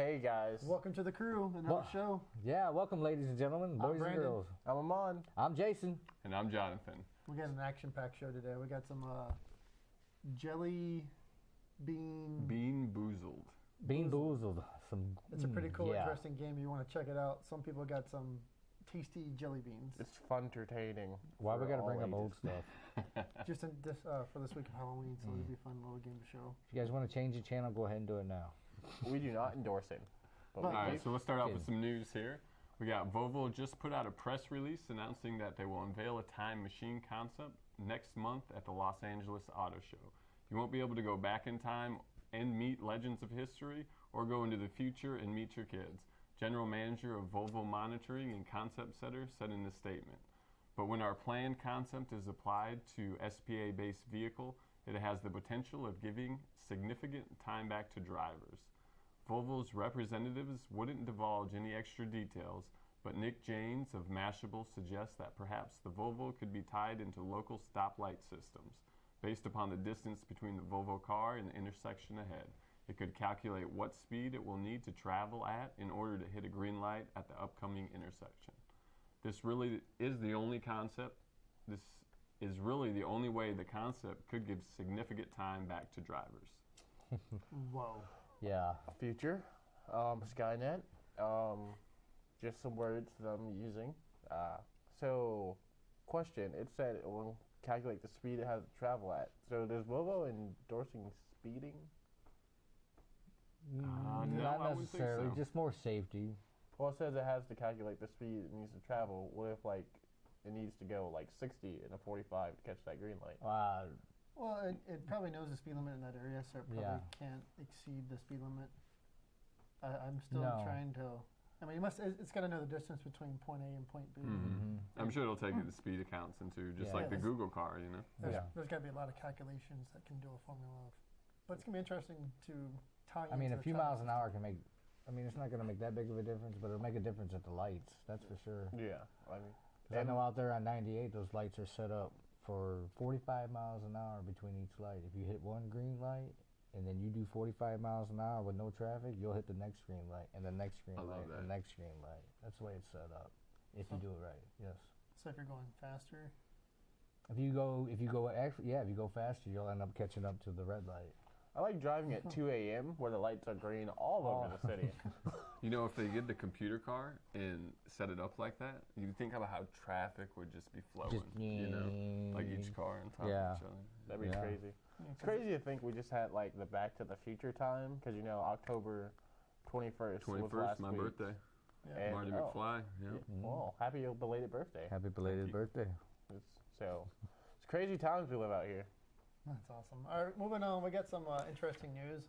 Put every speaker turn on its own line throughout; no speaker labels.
Hey guys.
Welcome to the crew, another show.
Yeah, welcome ladies and gentlemen, boys and girls.
I'm Amon.
I'm Jason.
And I'm Jonathan.
We got an action-packed show today. We got some jelly bean...
Bean Boozled.
Bean Boozled.
It's a pretty cool, interesting game. You want to check it out. Some people got some tasty jelly beans.
It's fun, entertaining.
Why we got to bring up old stuff?
Just for this week of Halloween, so it'll be a fun little game to show.
If you guys want to change the channel, go ahead and do it now.
We do not endorse it.
All right, so let's start off with some news here. We got Volvo just put out a press release announcing that they will unveil a time machine concept next month at the Los Angeles Auto Show. You won't be able to go back in time and meet legends of history or go into the future and meet your kids. General Manager of Volvo Monitoring and Concept Setter said in a statement. But when our planned concept is applied to SPA-based vehicle, it has the potential of giving significant time back to drivers. Volvo's representatives wouldn't divulge any extra details, but Nick Janes of Mashable suggests that perhaps the Volvo could be tied into local stoplight systems. Based upon the distance between the Volvo car and the intersection ahead, it could calculate what speed it will need to travel at in order to hit a green light at the upcoming intersection. This really is the only concept. This is really the only way the concept could give significant time back to drivers.
Whoa.
Yeah.
Future, Skynet, just some words that I'm using. So, question, it said it will calculate the speed it has to travel at. So does Volvo endorsing speeding?
No,
Not necessarily,
so.
just more safety.
Well, it says it has to calculate the speed it needs to travel. What if, like, it needs to go, like, 60 in a 45 to catch that green light?
Well, it probably knows the speed limit in that area, so it probably can't exceed the speed limit. I'm still trying to... I mean, it's got to know the distance between point A and point B.
Mm-hmm. I'm sure it'll take the speed accounts into, just like the Google car, you know?
There's got to be a lot of calculations that can do a formula of. But it's going to be interesting to tie into
I mean, a few miles an
system.
hour can make... I mean, it's not going to make that big of a difference, but it'll make a difference at the lights, that's for sure.
Yeah, I mean...
I know out there on 98, those lights are set up for 45 miles an hour between each light. If you hit one green light, and then you do 45 miles an hour with no traffic, you'll hit the next green light, and the next green light, and the next green light. That's the way it's set up, if you do it right, yes.
So if you're going faster?
If you go faster, you'll end up catching up to the red light.
I like driving at 2 a.m. where the lights are green all over the city.
You know, if they get the computer car and set it up like that, you think about how traffic would just be flowing, you know? Like each car on top of each other.
That'd be crazy. It's crazy to think we just had, like, the Back to the Future time, because, you know, October 21st was last
my
week.
birthday.
Yeah.
Marty McFly,
Well, happy belated birthday.
Happy belated birthday.
It's crazy times we live out here.
That's awesome. All right, moving on. We got some interesting news.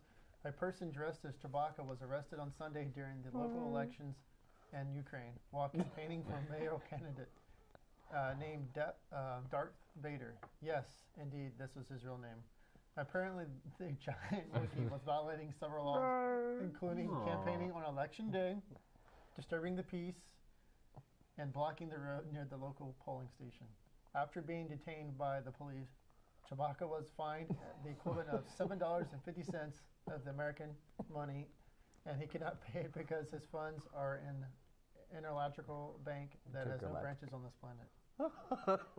A person dressed as Chewbacca was arrested on Sunday during the local elections in Ukraine while campaigning for a mayoral candidate named Darth Vader. Yes, indeed, this was his real name. Apparently, the giant Wookiee was violating several laws, including campaigning on Election Day, disturbing the peace, and blocking the road near the local polling station. After being detained by the police, Chewbacca was fined the equivalent of $7.50 of the American money, and he cannot pay it because his funds are in Interlogical Bank that has no branches on this planet.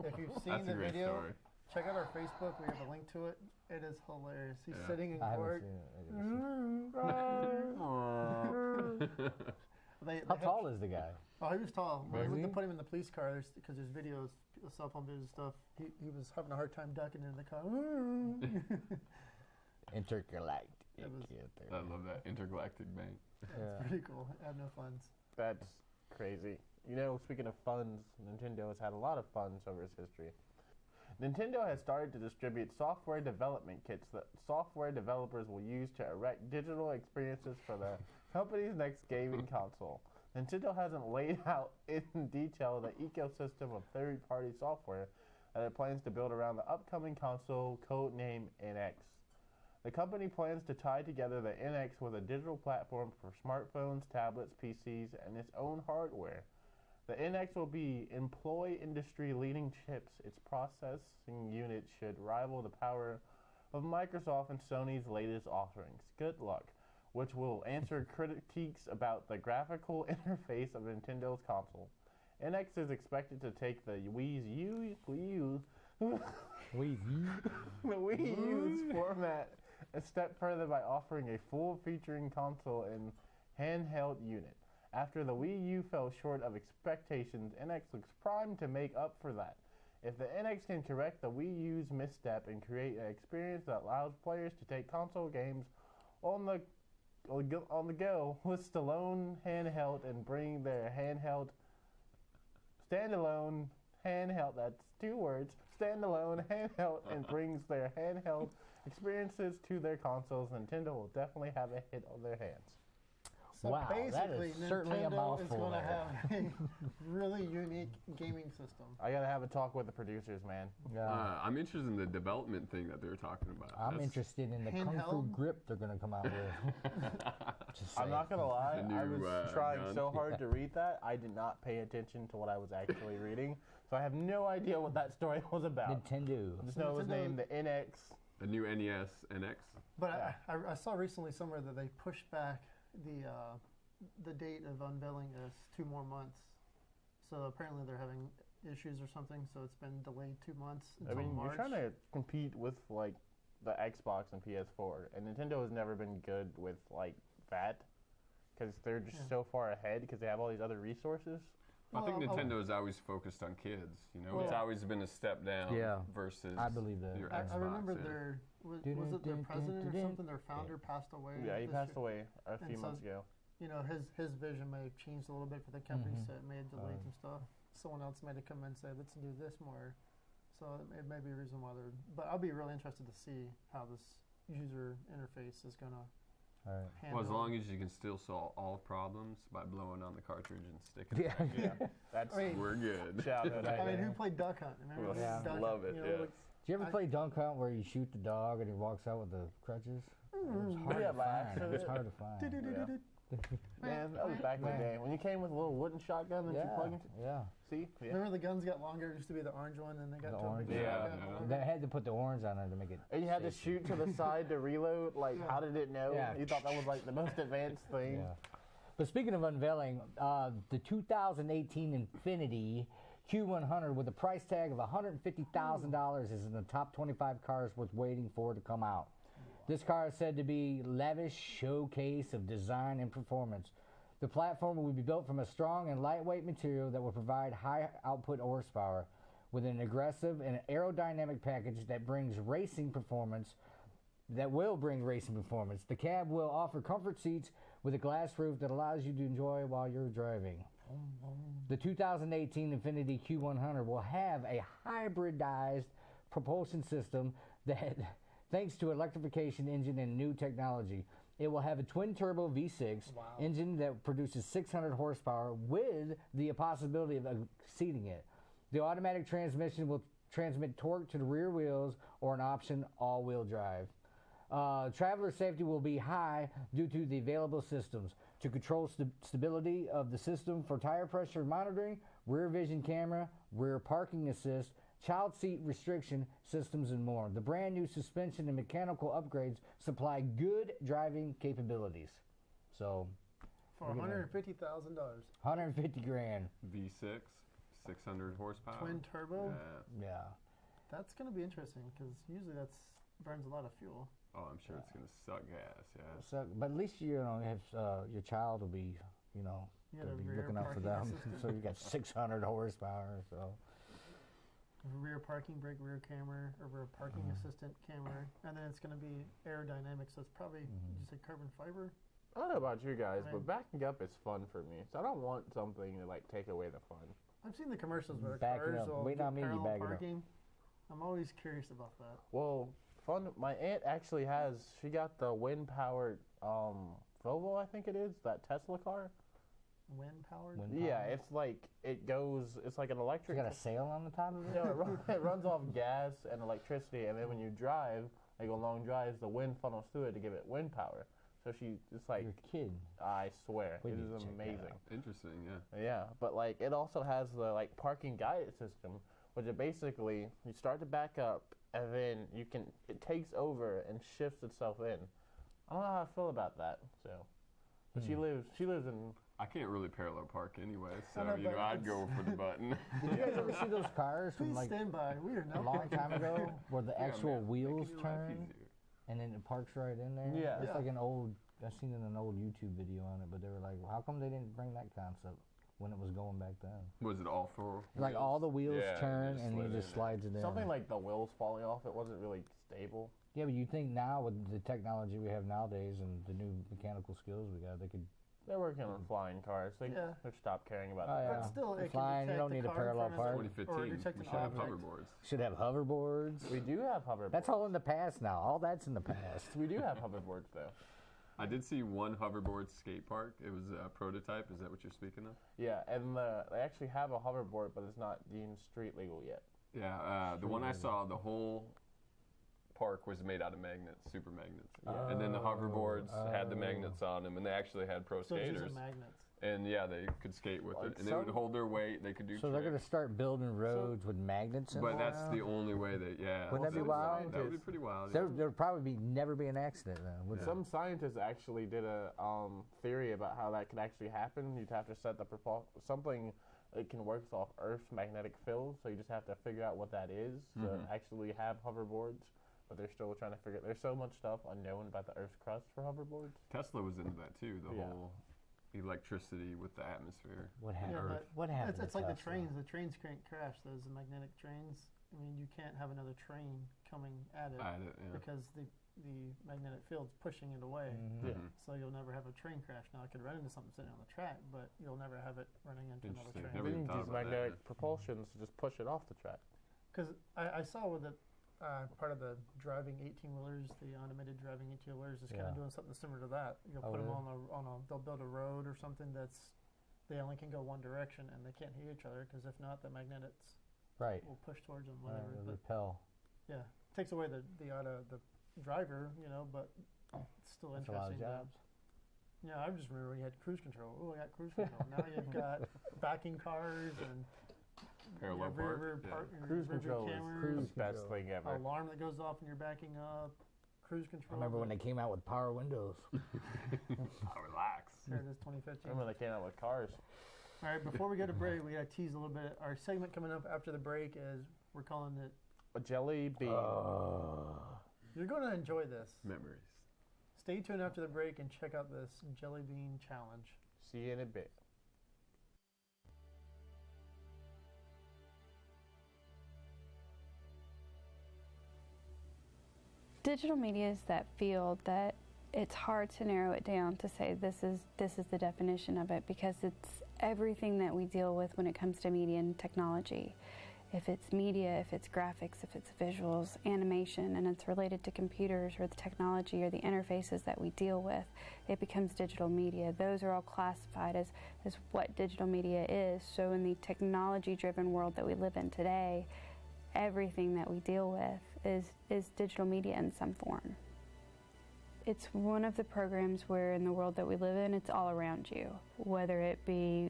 If you've seen the video, check out our Facebook. We have a link to it. It is hilarious. He's sitting in court.
How tall is the guy?
Oh, he was tall. When we put him in the police car because there's videos, cell phone videos and stuff. He was having a hard time ducking in the car.
Intergalactic.
I love that. Intergalactic Bank.
That's pretty cool. I have no funds.
That's crazy. You know, speaking of funds, Nintendo has had a lot of funds over its history. Nintendo has started to distribute software development kits that software developers will use to erect digital experiences for the company's next gaming console. Nintendo hasn't laid out in detail the ecosystem of third-party software that it plans to build around the upcoming console, codenamed NX. The company plans to tie together the NX with a digital platform for smartphones, tablets, PCs, and its own hardware. The NX will employ industry-leading chips. Its processing unit should rival the power of Microsoft and Sony's latest offerings. Good luck. which will answer critiques about the graphical interface of Nintendo's console. NX is expected to take the Wii U's format a step further by offering a full-featuring console and handheld unit. After the Wii U fell short of expectations, NX looks primed to make up for that. If the NX can correct the Wii U's misstep and create an experience that allows players to take console games on the go with standalone handheld and bring their standalone handheld, that's 2 words, standalone handheld and brings their handheld experiences to their consoles, Nintendo will definitely have a hit on their hands.
So
wow, that
basically,
is certainly a
Nintendo is
mouthful
going to
there.
have a really unique gaming system.
I gotta have a talk with the producers, man.
I'm interested in the development thing that they were talking about.
I'm interested in the Kung Fu
Handheld?
grip they're going to come out with. Just
I'm
saying.
not gonna lie,
The
I
new,
was trying
gun.
so hard to read that, I did not pay attention to what I was actually reading, so I have no idea what that story was about.
Nintendo.
I just know it was
Nintendo-
named the NX.
The new NES NX.
But I saw recently somewhere that they pushed back the date of unveiling this 2 more months. So apparently they're having issues or something, so it's been delayed 2 months
I
until
mean,
March.
you're trying to compete with like the Xbox and PS4, and Nintendo has never been good with like that because they're just so far ahead because they have all these other resources.
I think
Well,
Nintendo is always focused on kids. You know,
Well-
it's always been a step down
Yeah.
versus
I believe that.
your
I
Xbox.
remember
yeah.
was it their president or something, their founder passed away.
Yeah, he
this
passed
year.
away a few
And so-
months ago.
You know, his vision may have changed a little bit for the company,
Mhm.
so it may have delayed some stuff. Someone else might have come in and said, let's do this more. So it may be a reason why they're... But I'll be really interested to see how this user interface is going to
All right.
handle.
Well, as long as you can still solve all problems by blowing on the cartridge and sticking it
Yeah.
back in,
Yeah, that's
I mean,
we're good.
childhood.
I mean,
idea.
who played Duck Hunt? Remember
Yeah.
Duck
Love
Hunt?
it,
You know,
yes.
like,
Do you ever
I-
play Dunk Hunt where you shoot the dog and he walks out with the crutches? It's hard
Yeah,
to
by
find.
accident.
It's hard to find.
do-do-do-do-do.
Man, that was back in the
Man.
day when you came with a little wooden shotgun that you
Yeah,
plug into.
yeah.
See, yeah.
Remember the guns got longer? It used to be the orange one, and they got
The
to a
orange,
big
yeah.
shotgun.
They had to put the orange on it to make it.
And you had to
safer.
shoot to the side to reload. Like,
Yeah.
how did it know?
Yeah.
You thought that was like the most advanced thing.
Yeah. But speaking of unveiling, the 2018 Infiniti Q100 with a price tag of $150,000 is in the top 25 cars worth waiting for to come out. This car is said to be lavish showcase of design and performance. The platform will be built from a strong and lightweight material that will provide high output horsepower with an aggressive and aerodynamic package that brings racing performance. The cab will offer comfort seats with a glass roof that allows you to enjoy while you're driving. The 2018 Infiniti Q100 will have a hybridized propulsion system that, thanks to electrification engine and new technology, it will have a twin-turbo V6 engine that produces 600 horsepower with the possibility of exceeding it. The automatic transmission will transmit torque to the rear wheels or an option all-wheel drive. Traveler safety will be high due to the available systems to control stability of the system for tire pressure monitoring, rear vision camera, rear parking assist, child seat restriction systems, and more. The brand new suspension and mechanical upgrades supply good driving capabilities. So,
For $150,000.
150 grand.
V6, 600 horsepower.
Twin turbo?
Yeah.
Yeah.
That's going to be interesting because usually that's burns a lot of fuel.
Oh, I'm sure it's gonna suck gas. Yeah.
So, but at least your child will be,
You got
they'll
a
be
rear
looking up for
parking
them.
assistant,
So you got 600 horsepower. So.
rear parking brake, rear camera, or rear parking assistant camera, and then it's going to be aerodynamic. So it's probably did you say carbon fiber?
I don't know about you guys,
I mean-
but backing up is fun for me. So I don't want something to like take away the fun.
I've seen the commercials where
Backing
cars
up.
will
Wait
do
on me, you
parallel
back it up.
parking. I'm always curious about that.
Well, fun. My aunt actually has. She got the wind-powered Volvo, I think it is, that Tesla car.
Wind powered.
Wind
Yeah,
power.
it's like it goes. It's like an
You
electric.
got a sail on the top of it?
No, it runs off gas and electricity, and then when you drive, like on long drives, the wind funnels through it to give it wind power. So it's like,
You're kidding.
I swear,
We
it
need
is
to check that
amazing.
Interesting. Yeah.
Yeah, but like it also has the like parking guidance system, which it basically you start to back up, and then it takes over and shifts itself in. I don't know how I feel about that. So, but she lives in.
I can't really parallel park anyway, so
I know,
you know
but
I'd go for the button.
Did you guys ever see those cars from
Please
like
stand by. We are
a
not
long time ago where the
Yeah,
actual
man,
wheels
making your life
turn
easier.
and then it parks right in there?
Yeah.
It's
Yeah.
like an old, I've seen it in an old YouTube video on it, but they were like, well, how come they didn't bring that concept when it was going back then?
Was it all four?
Like all the wheels
Yeah,
turn
just
and he
slid
just
in.
slides it in.
something like the wheels falling off. It wasn't really stable.
Yeah, but you think now with the technology we have nowadays and the new mechanical skills we got, they could.
They're working on flying cars. They've stopped caring about
Oh,
that.
yeah.
But still, it
Flying,
can
you don't
detect
need
the
a
car in
parallel
front of
park.
it, or
2015,
detect
we
an
should have
object.
hoverboards.
Should have hoverboards.
We do have hoverboards.
That's all in the past now. All that's in the past.
We do have hoverboards though.
I did see one hoverboard skate park. It was a prototype. Is that what you're speaking of?
Yeah, and they actually have a hoverboard, but it's not deemed street legal yet.
Yeah, the one I saw, the whole park was made out of magnets, super magnets. And then the hoverboards had the magnets on them, and they actually had pro
So it's
skaters.
using magnets.
And yeah, they could skate with
Like
it, and they would
some-
hold their weight. They could do.
So they're going to
tricks.
start building roads with magnets in
But
them
that's
now?
the only way that. Yeah.
Wouldn't that be wild?
That would be pretty wild.
There would probably never be an accident then. Would
Yeah.
Some scientists actually did a theory about how that could actually happen. You'd have to set the something that can work off Earth's magnetic field, so you just have to figure out what that is to actually have hoverboards. But they're still trying to figure. There's so much stuff unknown about the Earth's crust for hoverboards.
Tesla was into that too. The
Yeah.
whole electricity with the atmosphere.
What happened?
Yeah, but
What happened?
It's
to
like the
Tesla?
trains. The trains can't crash. Those magnetic trains. I mean, you can't have another train coming at it
I had it, yeah.
because the magnetic field's pushing it away.
Mhm.
Yeah.
So you'll never have a train crash. Now it could run into something sitting on the track, but you'll never have it running into another
Interesting.
train.
Never
They
even
need
thought
these
about that,
magnetic
yeah.
propulsions to just push it off the track.
Because I saw with it, part of the driving 18-wheelers, the automated driving 18-wheelers is kind
Yeah.
of doing something similar to that. You'll
Oh,
put them
really?
on a, they'll build a road or something that's, they only can go one direction and they can't hit each other because if not, the magnets
Right.
will push towards them,
Right,
whatever.
the
But
repel.
yeah, takes away the driver, but it's still
That's a lot of
interesting.
jobs.
Yeah, I just remember you had cruise control. Oh, I got cruise control. Now you've got backing cars and
Parallel
your
park.
rear
Yeah.
your
Cruise
rear view
control is
cameras,
Cruise
the best
control.
thing ever.
alarm that goes off when you're backing up, cruise
I
control.
remember when they came out with power windows.
Relax.
There it is, 2015.
Remember they came out with cars.
All right, before we go to break, we got to tease a little bit. Our segment coming up after the break is we're calling it.
A jelly bean.
You're going to enjoy this.
Memories.
Stay tuned after the break and check out this jelly bean challenge.
See you in a bit.
Digital media is that field that it's hard to narrow it down to say this is the definition of it, because it's everything that we deal with when it comes to media and technology. If it's media, if it's graphics, if it's visuals, animation, and it's related to computers or the technology or the interfaces that we deal with, it becomes digital media. Those are all classified as what digital media is. So in the technology-driven world that we live in today, everything that we deal with is digital media in some form. It's one of the programs where in the world that we live in, it's all around you, whether it be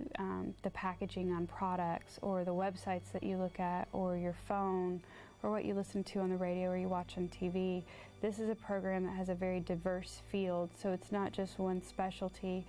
the packaging on products or the websites that you look at or your phone or what you listen to on the radio or you watch on TV. This is a program that has a very diverse field, so it's not just one specialty.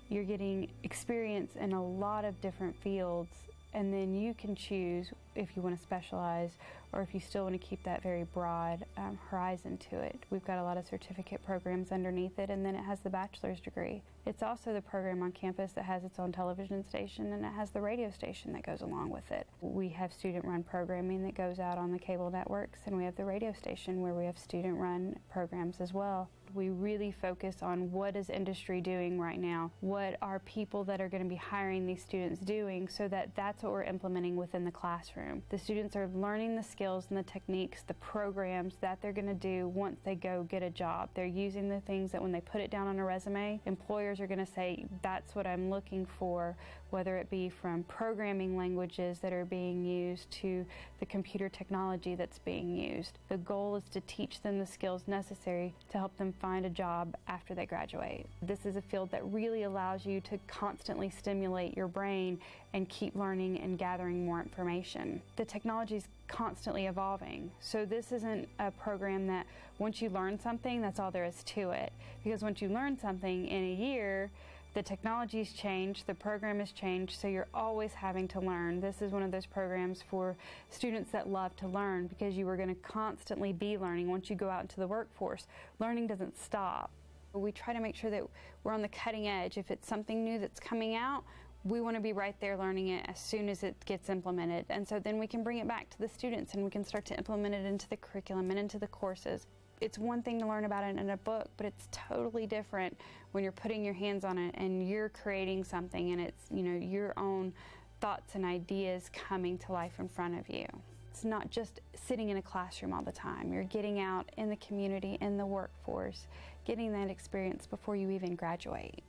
You're getting experience in a lot of different fields, and then you can choose if you want to specialize or if you still want to keep that very broad horizon to it. We've got a lot of certificate programs underneath it, and then it has the bachelor's degree. It's also the program on campus that has its own television station, and it has the radio station that goes along with it. We have student-run programming that goes out on the cable networks, and we have the radio station where we have student-run programs as well. We really focus on what is industry doing right now, what are people that are going to be hiring these students doing, so that's what we're implementing within the classroom. The students are learning the skills and the techniques, the programs that they're going to do once they go get a job. They're using the things that when they put it down on a resume, employers are going to say, that's what I'm looking for whether it be from programming languages that are being used to the computer technology that's being used. The goal is to teach them the skills necessary to help them find a job after they graduate. This is a field that really allows you to constantly stimulate your brain and keep learning and gathering more information. The technology is constantly evolving, so this isn't a program that once you learn something, that's all there is to it. Because once you learn something in a year, the technology's changed, the program has changed, so you're always having to learn. This is one of those programs for students that love to learn, because you are going to constantly be learning once you go out into the workforce. Learning doesn't stop. We try to make sure that we're on the cutting edge. If it's something new that's coming out, we want to be right there learning it as soon as it gets implemented. And so then we can bring it back to the students and we can start to implement it into the curriculum and into the courses. It's one thing to learn about it in a book, but it's totally different when you're putting your hands on it and you're creating something, and it's, you know, your own thoughts and ideas coming to life in front of you. It's not just sitting in a classroom all the time. You're getting out in the community, in the workforce, getting that experience before you even graduate.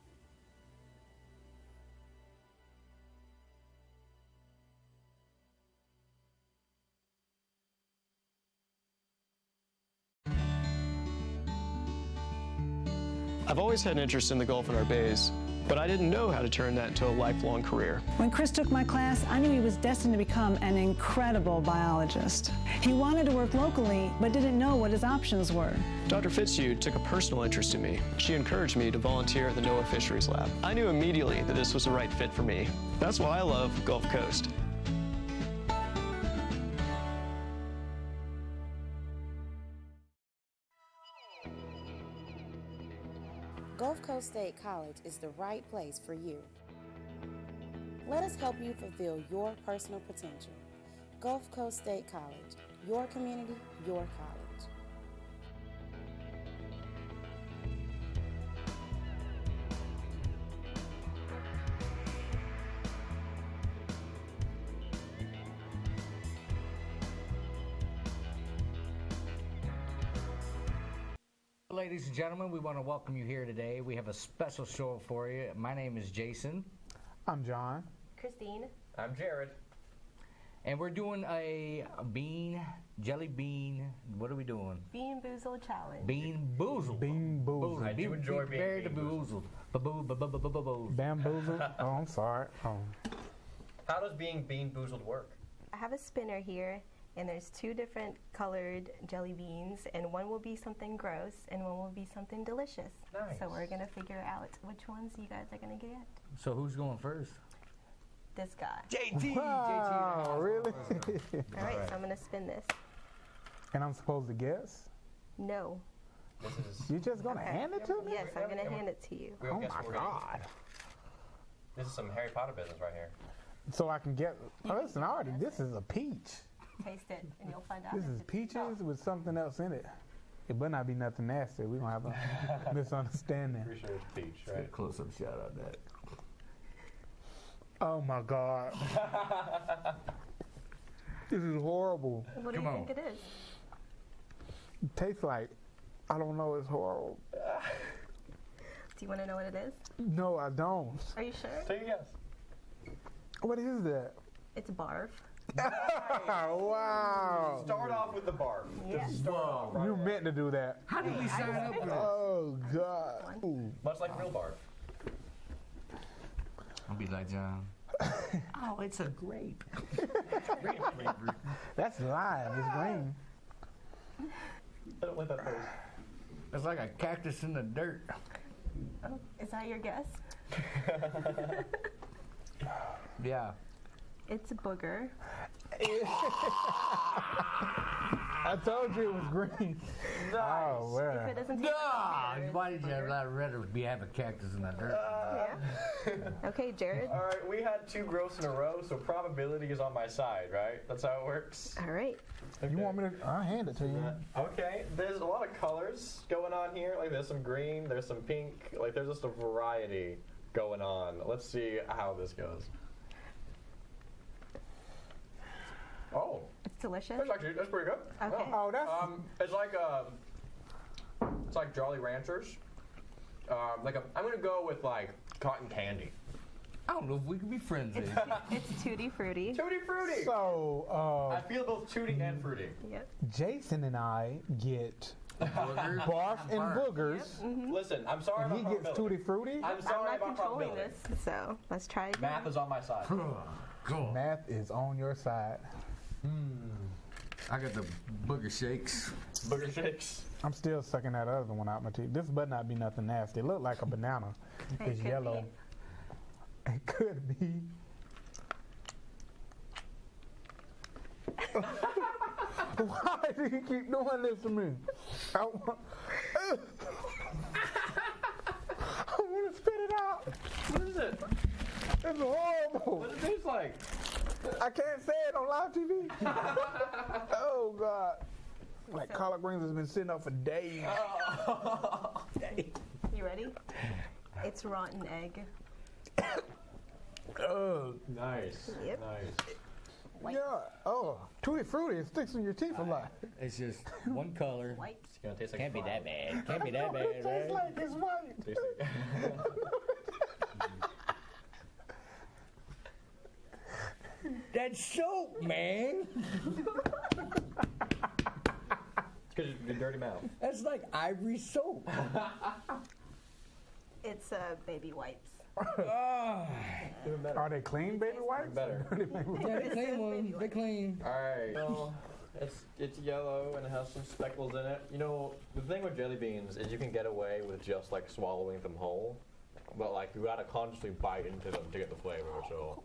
I've always had an interest in the Gulf and our bays, but I didn't know how to turn that into a lifelong career.
When Chris took my class, I knew he was destined to become an incredible biologist. He wanted to work locally, but didn't know what his options were.
Dr. Fitzhugh took a personal interest in me. She encouraged me to volunteer at the NOAA Fisheries Lab. I knew immediately that this was the right fit for me. That's why I love Gulf Coast.
Gulf Coast State College is the right place for you. Let us help you fulfill your personal potential. Gulf Coast State College, your community, your college.
Ladies and gentlemen, we want to welcome you here today. We have a special show for you. My name is Jason.
I'm John.
Christine.
I'm Jared.
And we're doing a jelly bean, what are we doing?
Bean Boozled Challenge.
Bean Boozled.
Bean Boozled.
I do enjoy being
very
boozled.
Bamboozled? Oh, I'm sorry. Oh.
How does being Bean Boozled work?
I have a spinner here, and there's two different colored jelly beans, and one will be something gross, and one will be something delicious.
Nice.
So we're going to figure out which ones you guys are going to get.
So who's going first?
This guy.
JT!
Wow,
JT.
really?
All right, so I'm going to spin this.
And I'm supposed to guess?
No.
This is.
You're just going to hand it to me?
Yes, I'm going to hand it to you.
We don't
Oh
guess
my
what we're gonna
God.
eat. This is some Harry Potter business right here.
So I can get, oh, listen, already, this is a peach.
Taste it, and you'll find out.
This
if
is
it's
peaches
soft.
with something else in it. It better not be nothing nasty. We're going to have a misunderstanding.
Pretty sure it's peach,
Get a
right?
close-up shot on that.
Oh my God. This is horrible.
What do you think it is?
It tastes like, I don't know, it's horrible.
Do you want to know what it is?
No, I don't.
Are you sure?
Take a guess.
What is that?
It's barf.
Wow.
Start off with the barf.
Yeah.
Just start off right
You
away.
meant to do that.
How did we sign up for that?
Oh, God. Ooh.
Much like real barf.
I'll be like John. Oh, it's a grape.
That's lime. It's green.
I don't like that face.
It's like a cactus in the dirt.
Oh, is that your guess?
Yeah.
It's a booger.
I told you it was green. Oh,
If it
well.
doesn't taste like beer,
Why did you rather be having cactus in the dirt?
yeah. Okay, Jared.
All right, we had two gross in a row, so probability is on my side, right? That's how it works.
All right.
You want me to? I'll hand it to you.
Okay, there's a lot of colors going on here. Like there's some green, there's some pink. Like there's just a variety going on. Let's see how this goes. Oh,
It's delicious.
that's pretty good.
Okay.
Oh, that's.
It's like Jolly Ranchers. I'm gonna go with like cotton candy.
I don't know if we can be friends.
It's Tutti Frutti.
Tutti Frutti.
So,
I feel both tutti and fruity.
Yep.
Jason and I get barf and boogers.
Listen, I'm sorry
And
about
he gets
probability.
Tutti Frutti.
I'm sorry
I'm not
about
controlling
probability.
this, so let's try again.
Math is on my side.
Math is on your side.
I got the booger shakes.
Booger shakes.
I'm still sucking that other one out my teeth. This better not be nothing nasty. It look like a banana.
It
It's
could
yellow. It could be. Why do you keep doing this to me? I want to spit it out.
What is it?
It's horrible.
What does it taste like?
I can't say it on live TV. Oh, God. Like collard greens has been sitting up for days.
You ready? It's rotten egg.
Oh,
Nice.
Yep.
Nice.
yeah. Oh, Tutti Frutti. It sticks in your teeth a lot.
It's just one color.
White.
It's gonna taste like
Can't be
fire.
that bad. Can't be that bad,
It tastes
right?
like it's white.
Tastes like-
That's soap, man.
It's because your dirty mouth.
That's like ivory soap.
It's baby wipes.
Even better.
Are they clean baby wipes?
Better.
Yeah, they clean one. They clean.
All right. Well, it's yellow and it has some speckles in it. You know, the thing with jelly beans is you can get away with just like swallowing them whole, but like you gotta consciously bite into them to get the flavor. So.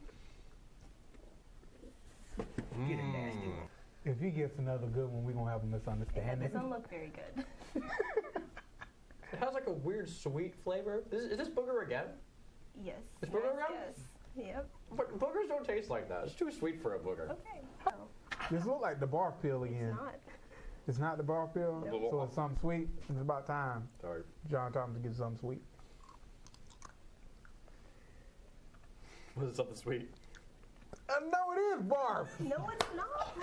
Get a nasty one.
If he gets another good one, we're going to have a
It
misunderstanding.
doesn't look very good.
It has like a weird sweet flavor. Is this booger again?
Yes.
Is booger around?
Yes. Yep.
But boogers don't taste like that. It's too sweet for a booger.
Okay. Oh,
This look like the bark peel again.
it's not.
It's not the bark peel,
Nope.
so it's something sweet. It's about time
Sorry.
John Thomas gets something sweet.
Was it something sweet?
No, it is barf.
No, it's not.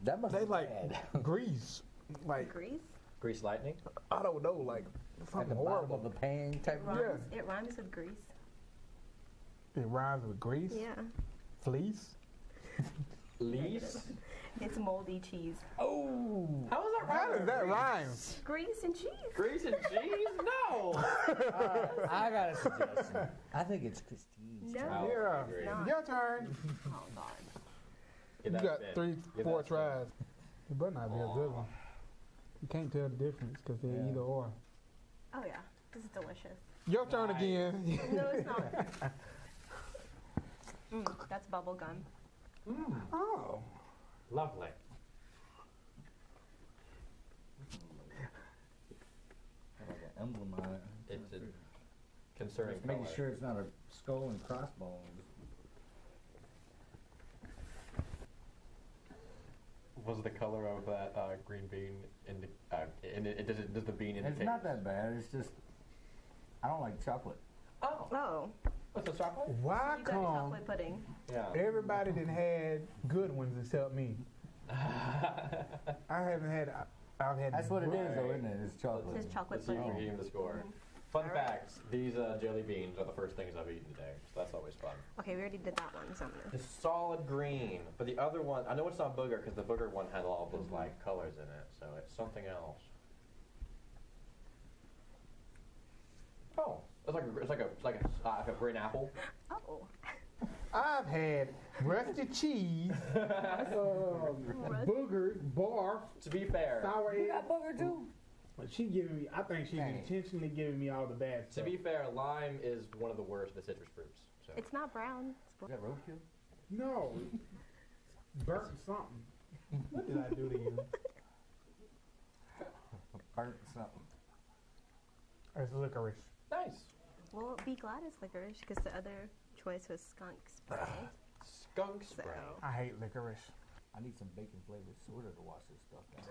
That must
They
be
like
bad.
grease. Like,
Grease.
Grease lightning?
I don't know, like
At
something
the bottom
horrible.
of the pan type.
It rhymes with grease.
It rhymes with grease,
Yeah.
fleece.
Leaves?
It's moldy cheese.
Oh.
How is that
How
right?
does that rhyme?
Grease and cheese.
Grease and cheese? No!
I got a suggestion. I think it's Christine's.
No.
Oh,
Yeah.
I agree.
Not.
Your turn.
Oh God.
Get
You
that
got
spin.
3,
Get
4
that spin.
tries. It better not be a good one. You can't tell the difference because they're
Yeah.
either or.
Oh yeah. This is delicious.
Your turn again.
No, it's not. That's bubble gum.
Oh.
Lovely.
Like an emblem on it.
It's a concerning
Just making
color.
sure it's not a skull and crossbones.
Was the color of that green bean does the bean indicate?
It's not that bad. It's just I don't like chocolate.
Oh,
Oh.
what's the chocolate?
Why
You got
come
chocolate pudding.
Yeah.
everybody that had good ones except me? I haven't had. I've had.
That's what it is, though,
Right.
isn't it? It's chocolate.
It's chocolate
Let's see if
pudding.
we can even the score. Fun facts: these jelly beans are the first things I've eaten today, so that's always fun.
Okay, we already did that one, so I'm gonna.
It's solid green, but the other one, I know it's not booger because the booger one had all those like colors in it, so it's something else. Oh, it's like a green apple.
Oh.
I've had rusted cheese, booger, barf,
To be fair,
sour
You
egg.
got booger too?
But she giving me. I think she's
Dang.
intentionally giving me all the bad
to
stuff.
be fair, lime is one of the worst of the citrus fruits. So.
It's not brown.
Is that roadkill?
No, burnt something. What did I do to you?
Burnt something.
It's licorice.
Nice.
Well, be glad it's licorice because the other choice was skunk spray.
Skunk spray.
So.
I hate licorice.
I need some bacon flavored soda to wash this stuff down.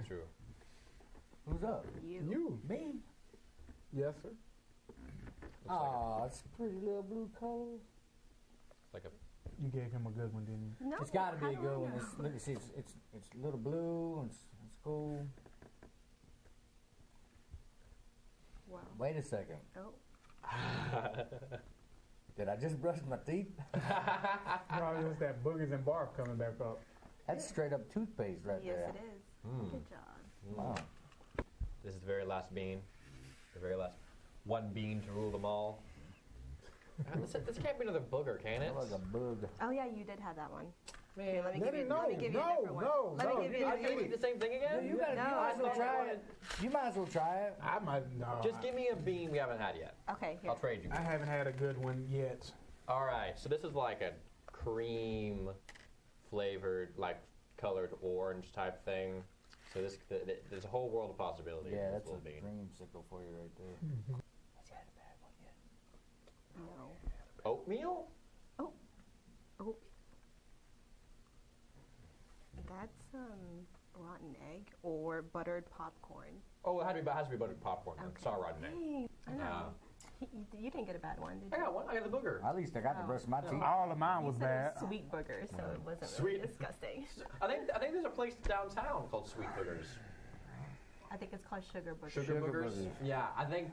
True.
Who's up?
You.
Me?
Yes, sir.
Aw, it's a pretty little blue color.
Like a
You gave him a good one, didn't you?
No.
It's got to be
how
a
do
good
I
one.
know?
It's, look, see, it's a little blue and it's cool.
Wow.
Wait a second.
Oh.
Did I just brush my teeth?
Probably just that boogers and barf coming back up.
That's straight up toothpaste right there.
Yes, it is. Good job.
Wow.
This is the very last bean. The very last one bean to rule them all. This can't be another booger, can it?
That was a bug.
Oh yeah, you did have that one.
Man,
Here, let me give you a different one.
No,
Let me give you
I
a
can
different
eat the same thing again?
You might as well try it. You might as well try it.
I might, no.
Just give me a bean we haven't had yet.
Okay, here.
I'll trade you.
I haven't had a good one yet.
All right, so this is like a cream flavored, like colored orange type thing. So there's a whole world of possibilities.
Yeah,
in this
that's a
little bean.
dreamsicle for you right there. Has he had a bad one yet?
No.
Oatmeal?
Oh. That's rotten egg or buttered popcorn.
Oh, it has to be buttered popcorn. Then.
Okay.
Sorry, rotten egg.
Dang, I know. You didn't get a bad one, did you?
I got one. I got the booger.
At least I got to brush my teeth.
All of mine was
You said
bad.
it was sweet burger, so it wasn't
Sweet.
really disgusting.
I think there's a place downtown called Sweet Boogers.
I think it's called sugar burger.
Sugar boogers? Yeah, I think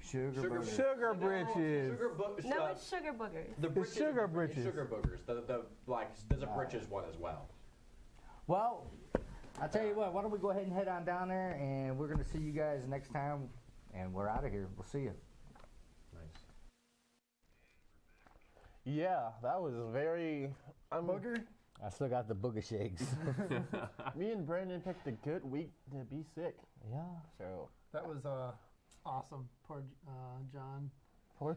Sugar burger.
Sugar britches.
No, it's sugar boogers.
The britches,
sugar britches.
Sugar boogers. There's a britches one as well.
Well, I'll tell you what, why don't we go ahead and head on down there, and we're going to see you guys next time, and we're out of here. We'll see you.
Nice.
Yeah, that was very.
Booger?
I still got the booger shakes.
Me and Brandon picked a good week to be sick.
Yeah.
So
That was awesome. Poor John.
poor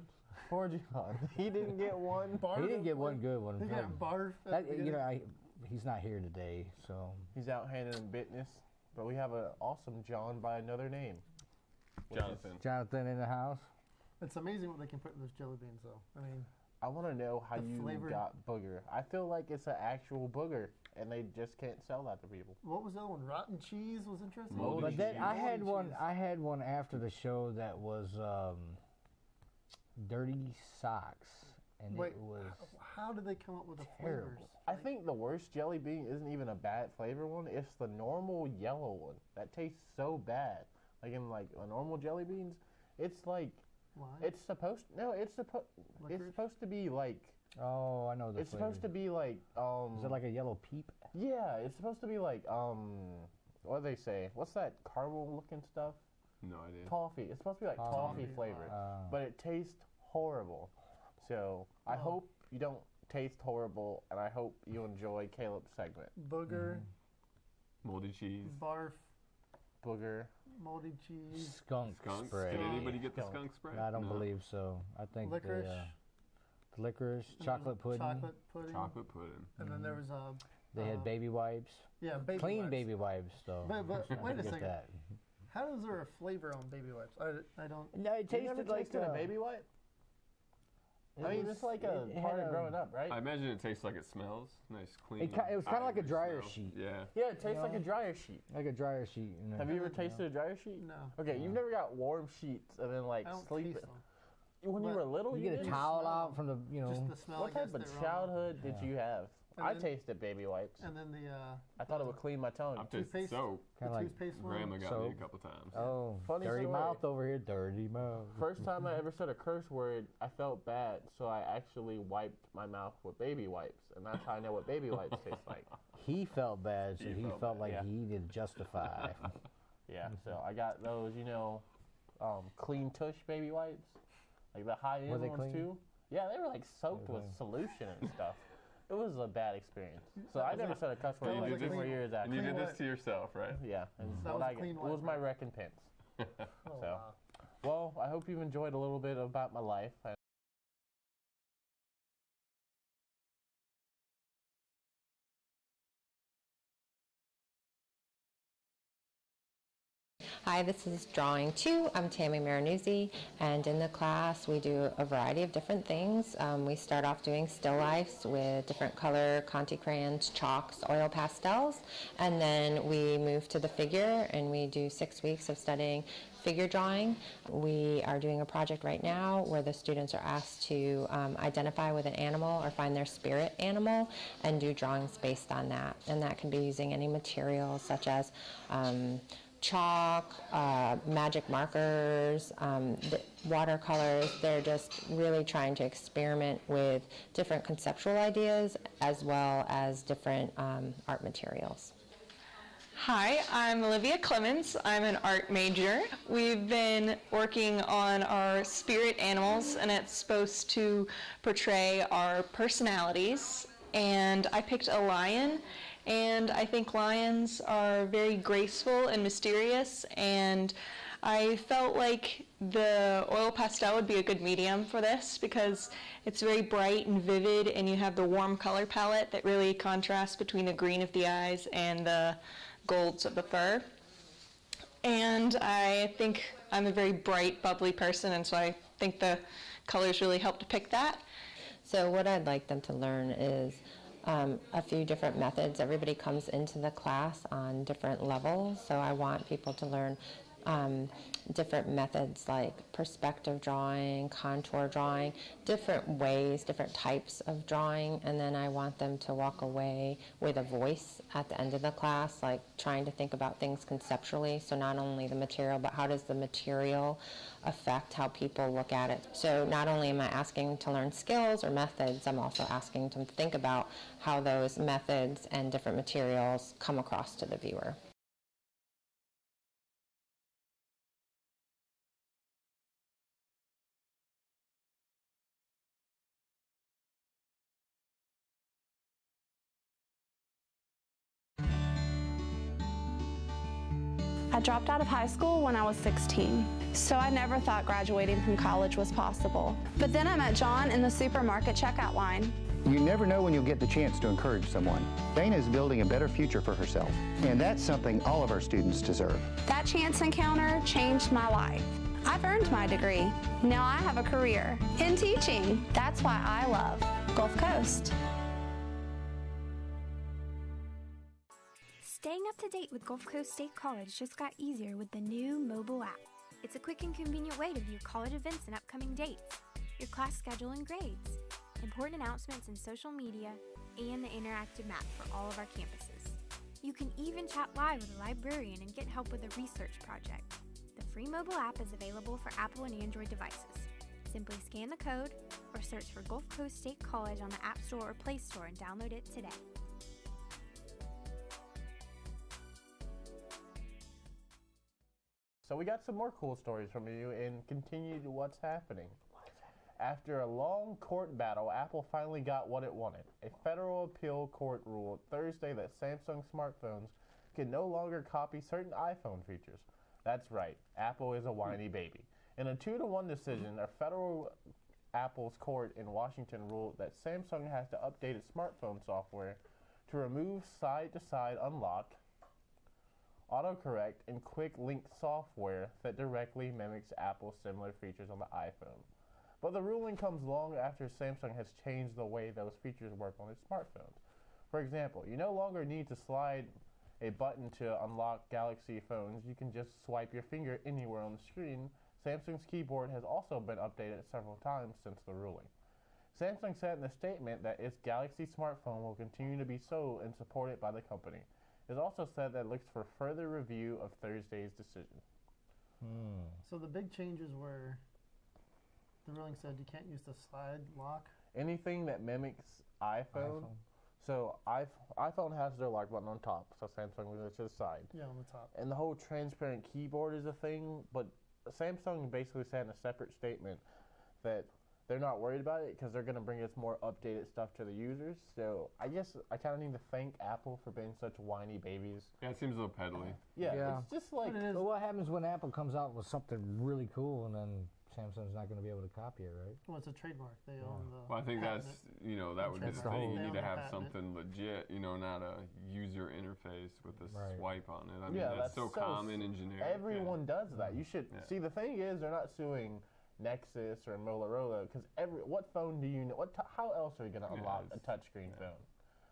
John. He didn't get one.
Barf.
He didn't get one good one.
He got barf. at
That,
the
you know,
beginning.
he's not here today, so.
He's out handling business. But we have an awesome John by another name.
Jonathan.
Jonathan in the house.
It's amazing what they can put in those jelly beans, though. I mean,
I want to know how
The
you
flavor-
got booger. I feel like it's an actual booger, and they just can't sell that to people.
what was the other one? Rotten cheese was interesting.
Moldy
But then
cheese.
I had
Moldy
one.
cheese.
I had one after the show that was dirty socks, and
Wait,
it was
how did they come up with the
terrible.
flavors?
I think the worst jelly bean isn't even a bad flavor one. It's the normal yellow one. That tastes so bad. Like in like a normal jelly beans, it's like
Why?
it's supposed to be like
Oh, I know the
it's supposed to be like
Is it like a yellow peep?
yeah, it's supposed to be like what do they say? What's that caramel looking stuff?
No idea.
Toffee. It's supposed to be like
Toffee.
toffee flavored,
Uh,
but it tastes horrible. So I
Oh.
hope you don't taste horrible, and I hope you enjoy Caleb's segment.
Booger,
Moldy cheese.
barf,
Booger.
moldy cheese,
skunk
Skunks.
spray.
Did anybody get the
Skunk.
skunk spray?
I don't
No.
believe so. I think
licorice,
the licorice,
and there
chocolate
was
pudding.
chocolate pudding,
Chocolate pudding.
and then there was
They had baby wipes.
yeah, baby
Clean
wipes.
baby wipes, though.
But
Let's not
wait a
forget
second.
that.
How is there a flavor on baby wipes? I don't.
No, it
You never
tasted like
tasted a baby wipe? I mean, it's like a
it
part
had
of growing up, right?
I imagine it tastes like it smells. Nice, clean.
It was kind of like a
ivory
dryer
smell.
sheet,
Yeah.
Yeah, it tastes like
know?
a dryer sheet.
like a dryer sheet. You know.
Have you ever tasted a dryer sheet?
No.
Okay, you've never got warm sheets and then like
I don't
sleep.
taste them.
When you
But
were little,
You
you
get a
did?
towel
smell.
out from the, you know.
Just the smell.
What
I guess
type of
they were on.
childhood did you have?
And
I
then-
tasted baby wipes.
And then the
I thought it would clean my tongue.
I've tasted
Toothpaste?
soap.
Kind
the
of like,
toothpaste one.
Grandma got me
soap.
a couple times.
oh,
Funny
dirty
story.
mouth over here, dirty mouth.
First time I ever said a curse word, I felt bad, so I actually wiped my mouth with baby wipes, and that's how I know what baby wipes taste like.
He felt bad, so
He
he
felt
felt
bad,
like
yeah.
he needed to justify.
Yeah, so I got those, clean tush baby wipes, like the high
Were
end
they
ones
clean?
too. Yeah, they were like soaked with
Okay.
solution and stuff. It was a bad experience. So I never said a cuss
that
word
was
like
a
4
clean-
years
And you
after.
did
Clean
this to yourself, right?
Yeah, and
That
what
was a
I got.
clean
It was
wipe,
my
right?
recompense.
Oh,
So.
wow.
Well, I hope you've enjoyed a little bit about my life.
Hi, this is Drawing 2. I'm Tammy Maranuzzi, and in the class we do a variety of different things. We start off doing still lifes with different color Conte crayons, chalks, oil pastels, and then we move to the figure and we do 6 weeks of studying figure drawing. We are doing a project right now where the students are asked to identify with an animal or find their spirit animal and do drawings based on that. And that can be using any material such as chalk, magic markers, watercolors. They're just really trying to experiment with different conceptual ideas as well as different art materials.
Hi, I'm Olivia Clemens. I'm an art major. We've been working on our spirit animals, and it's supposed to portray our personalities. And I picked a lion, and I think lions are very graceful and mysterious, and I felt like the oil pastel would be a good medium for this because it's very bright and vivid, and you have the warm color palette that really contrasts between the green of the eyes and the golds of the fur. And I think I'm a very bright, bubbly person, and so I think the colors really help depict that.
So what I'd like them to learn is a few different methods. Everybody comes into the class on different levels, so I want people to learn different methods like perspective drawing, contour drawing, different ways, different types of drawing, and then I want them to walk away with a voice at the end of the class, like trying to think about things conceptually, so not only the material, but how does the material affect how people look at it. So not only am I asking to learn skills or methods, I'm also asking them to think about how those methods and different materials come across to the viewer.
I dropped out of high school when I was 16, so I never thought graduating from college was possible. But then I met John in the supermarket checkout line.
You never know when you'll get the chance to encourage someone. Dana is building a better future for herself, and that's something all of our students deserve.
That chance encounter changed my life. I've earned my degree. Now I have a career in teaching. That's why I love Gulf Coast.
Staying up to date with Gulf Coast State College just got easier with the new mobile app. It's a quick and convenient way to view college events and upcoming dates, your class schedule and grades, important announcements in social media, and the interactive map for all of our campuses. You can even chat live with a librarian and get help with a research project. The free mobile app is available for Apple and Android devices. Simply scan the code or search for Gulf Coast State College on the App Store or Play Store and download it today.
So we got some more cool stories from you and continued what's happening. After a long court battle, Apple finally got what it wanted. A federal appeal court ruled Thursday that Samsung smartphones can no longer copy certain iPhone features. That's right, Apple is a whiny baby. In a 2-1 decision, a federal Apple's court in Washington ruled that Samsung has to update its smartphone software to remove side-to-side unlock, autocorrect, and quick link software that directly mimics Apple's similar features on the iPhone. But the ruling comes long after Samsung has changed the way those features work on its smartphones. For example, you no longer need to slide a button to unlock Galaxy phones. You can just swipe your finger anywhere on the screen. Samsung's keyboard has also been updated several times since the ruling. Samsung said in a statement that its Galaxy smartphone will continue to be sold and supported by the company. It also said that it looks for further review of Thursday's decision.
So the big changes were, the ruling said you can't use the slide lock.
Anything that mimics iPhone. So iPhone has their lock button on top, so Samsung moves it to the side.
Yeah, on the top.
And the whole transparent keyboard is a thing, but Samsung basically said in a separate statement that they're not worried about it because they're going to bring us more updated stuff to the users. So I guess I kind of need to thank Apple for being such whiny babies.
Yeah, it seems a little peddly.
Yeah, it's just like...
So what happens when Apple comes out with something really cool and then Samsung's not going to be able to copy it, right?
Well, it's a trademark. They own the
Well, I think
patent.
that's, that would be the
the
thing.
whole-
You need
They
to
own
have
the patent.
something legit, not a user interface with a
Right.
swipe on it. I mean,
Yeah,
that's so common and generic.
Everyone does that. You should... See, the thing is, they're not suing Nexus or Motorola because what phone do you know? How else are you going to unlock a touchscreen phone?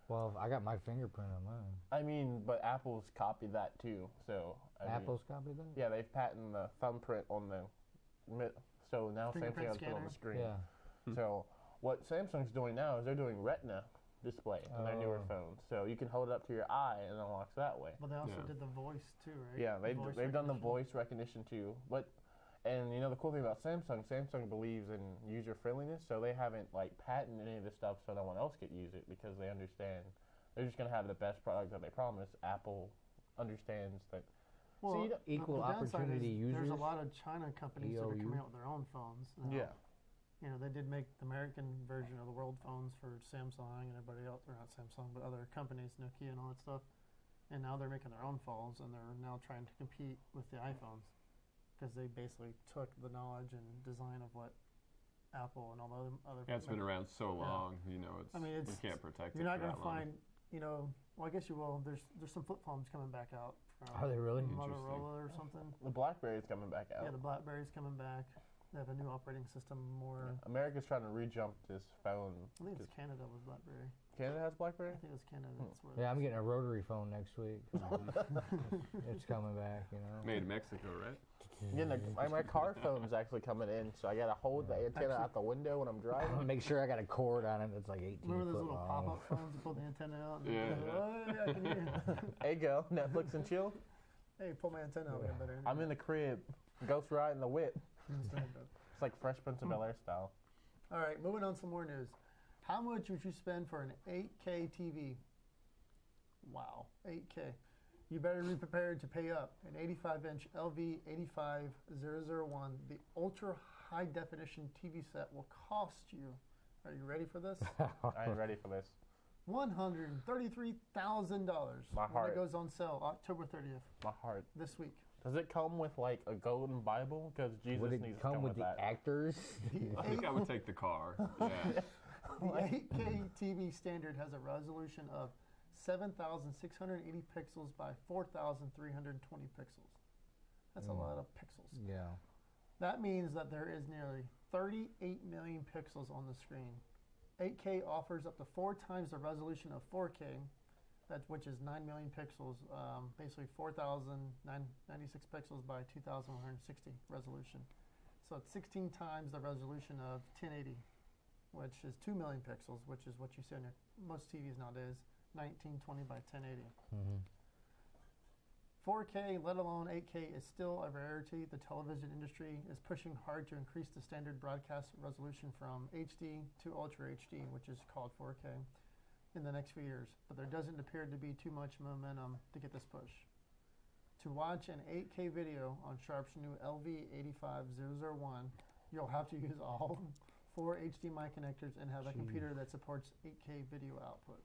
Well, I got my fingerprint on mine.
I mean, but Apple's copied that too. So
Apple's copied that?
Yeah, they've patented the thumbprint on the. So now Samsung has to put it on the screen.
Yeah.
So what Samsung's doing now is they're doing Retina display on their newer phones. So you can hold it up to your eye and it unlocks that way.
Well, they also did the voice too, right?
Yeah, they've done the voice recognition too. And you know the cool thing about Samsung believes in user friendliness, so they haven't like patented any of this stuff so no one else could use it because they understand they're just gonna have the best product that they promise. Apple understands that.
Well,
equal
the downside
opportunity
is
users.
There's a lot of China companies that are coming out with their own phones.
Yeah.
You know, they did make the American version of the world phones for Samsung and everybody else, or not Samsung, but other companies, Nokia and all that stuff. And now they're making their own phones, and they're now trying to compete with the iPhones because they basically took the knowledge and design of what Apple and all the other.
Yeah, it's been around so long. You know, you can't protect it.
You're not
going
to find, you know. Well, I guess you will. There's some flip phones coming back out.
Are they really?
Motorola or something.
The BlackBerry's coming back out.
Yeah, the BlackBerry's coming back. They have a new operating system.
America's trying to re-jump this phone.
I think it's Canada with BlackBerry.
Canada has BlackBerry?
I think it was Canada. That's where
Yeah, I'm getting a rotary phone next week. It's coming back, you know.
Made in Mexico, right?
Yeah, my car phone's actually coming in, so I gotta hold the antenna out the window when I'm driving.
Make sure I got a cord on it that's like 18
Remember those
foot
little
long.
pop-up phones? You pull the antenna out. And
Yeah.
I can hear you.
Hey, go Netflix and chill.
Hey, pull my antenna out. We got better.
I'm in the crib, ghost riding the whip. It's like Fresh Prince of Bel-Air style.
All right, moving on. Some more news. How much would you spend for an 8K TV? Wow, 8K. You better be prepared to pay up. An 85-inch LV 85001, the ultra high definition TV set will cost you. Are you ready for this?
I ain't ready for this.
$133,000.
My heart.
When it goes on sale October 30th.
My heart.
This week.
Does it come with like a golden Bible? Because Jesus
Would it
needs
come
to come
with the
that.
actors?
I think I would take the car. Yeah.
The 8K TV standard has a resolution of 7,680 pixels by 4,320 pixels. That's a lot of pixels.
Yeah.
That means that there is nearly 38 million pixels on the screen. 8K offers up to 4 times the resolution of 4K, which is 9 million pixels, basically 4,096 pixels by 2,160 resolution. So it's 16 times the resolution of 1080, which is 2 million pixels, which is what you see on most TVs nowadays, 1920 by 1080. 4K, let alone 8K, is still a rarity. The television industry is pushing hard to increase the standard broadcast resolution from HD to Ultra HD, which is called 4K, in the next few years. But there doesn't appear to be too much momentum to get this push. To watch an 8K video on Sharp's new LV85001, you'll have to use all 4 HDMI connectors and have a computer that supports 8K video output.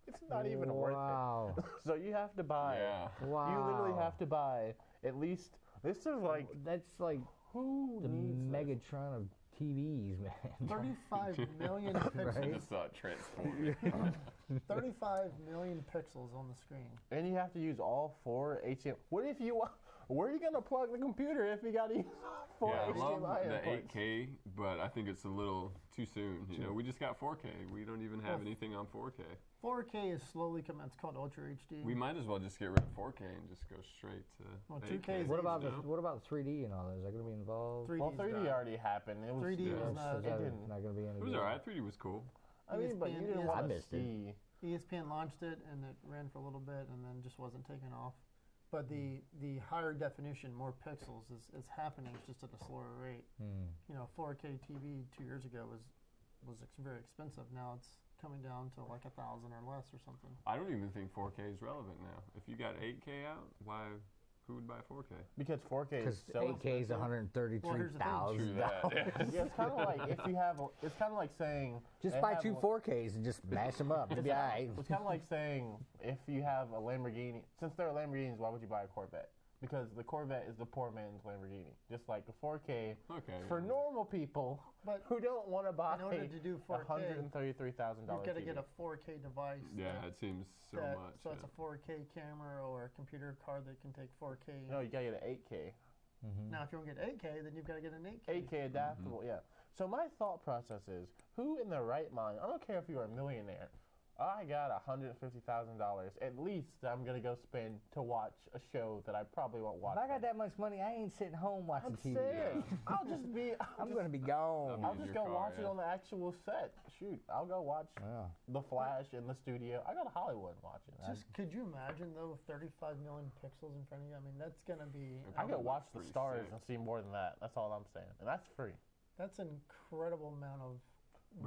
It's not even worth it. So you have to buy.
Yeah.
Wow.
You literally have to buy at least. This is like.
That's like
who
the
needs
Megatron of TVs, man.
35 million pixels.
I just saw it transform.
35 million pixels on the screen.
And you have to use all 4 HDMI. What if you? Where are you gonna plug the computer if you gotta use 4
Yeah, I love
HDMI
the
inputs?
8K, but I think it's a little too soon. You know, we just got 4K. We don't even have anything on 4K.
4K is slowly coming. It's called Ultra HD.
We might as well just get rid of 4K and just go straight to
Well,
8K.
2K is
What about
you know?
what about 3D and all that? Is that going to be involved?
3D
Well,
is
3D
done.
already happened. It was
3D was not.
It didn't.
Not going to be any
It was
good.
alright. 3D was cool.
I mean, but you didn't
ESPN
want to
missed it.
see.
ESPN launched it and it ran for a little bit and then just wasn't taken off. But the higher definition, more pixels is happening. It's just at a slower rate. You know, 4K TV 2 years ago was very expensive. Now it's coming down to like 1,000 or less or something.
I don't even think 4K is relevant now. If you got 8K out, who would buy 4K?
Because 4K is
Because
so
8K is
expensive.
$133,000.
True that.
Yeah, it's kind of like if you have. It's kind of like saying.
Just
they
buy
have
2
a-
4Ks and just mash them up. It'll be all right.
It's kind of like saying if you have a Lamborghini. Since they're Lamborghinis, why would you buy a Corvette? Because the Corvette is the poor man's Lamborghini. Just like the 4K for normal people who don't want to buy
in order to do 4K,
$133,000.
you've got to get a 4K device.
Yeah, it seems so much.
So it's a 4K camera or a computer card that can take 4K.
No, you got to get an 8K.
Now, if you want to get 8K, then you've got to get an 8K.
8K adaptable, yeah. So my thought process is, who in their right mind, I don't care if you're a millionaire, I got $150,000 at least I'm gonna go spend to watch a show that I probably won't watch.
If I got that much money, I ain't sitting home watching TV.
I'll just be.
I'm gonna be gone.
I'll just go watch it on the actual set. Shoot, I'll go watch The Flash in the studio. I go to Hollywood and watch it.
Just could you imagine though, 35 million pixels in front of you? I mean, that's gonna be.
I go watch the stars and see more than that. That's all I'm saying, and that's free.
That's an incredible amount of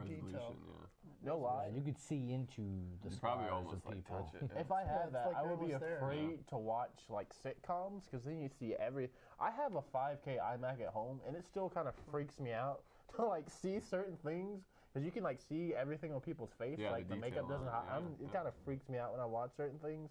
detail.
No lie.
You could see into the
probably
stars
almost
of
like
people.
touch it.
If I had that,
like
I would be
almost there.
afraid to watch like sitcoms because then you see every. I have a 5K iMac at home, and it still kind of freaks me out to like see certain things because you can like see everything on people's face.
Yeah,
like
the
the makeup
detail
doesn't.
on it,
It kind of freaks me out when I watch certain things.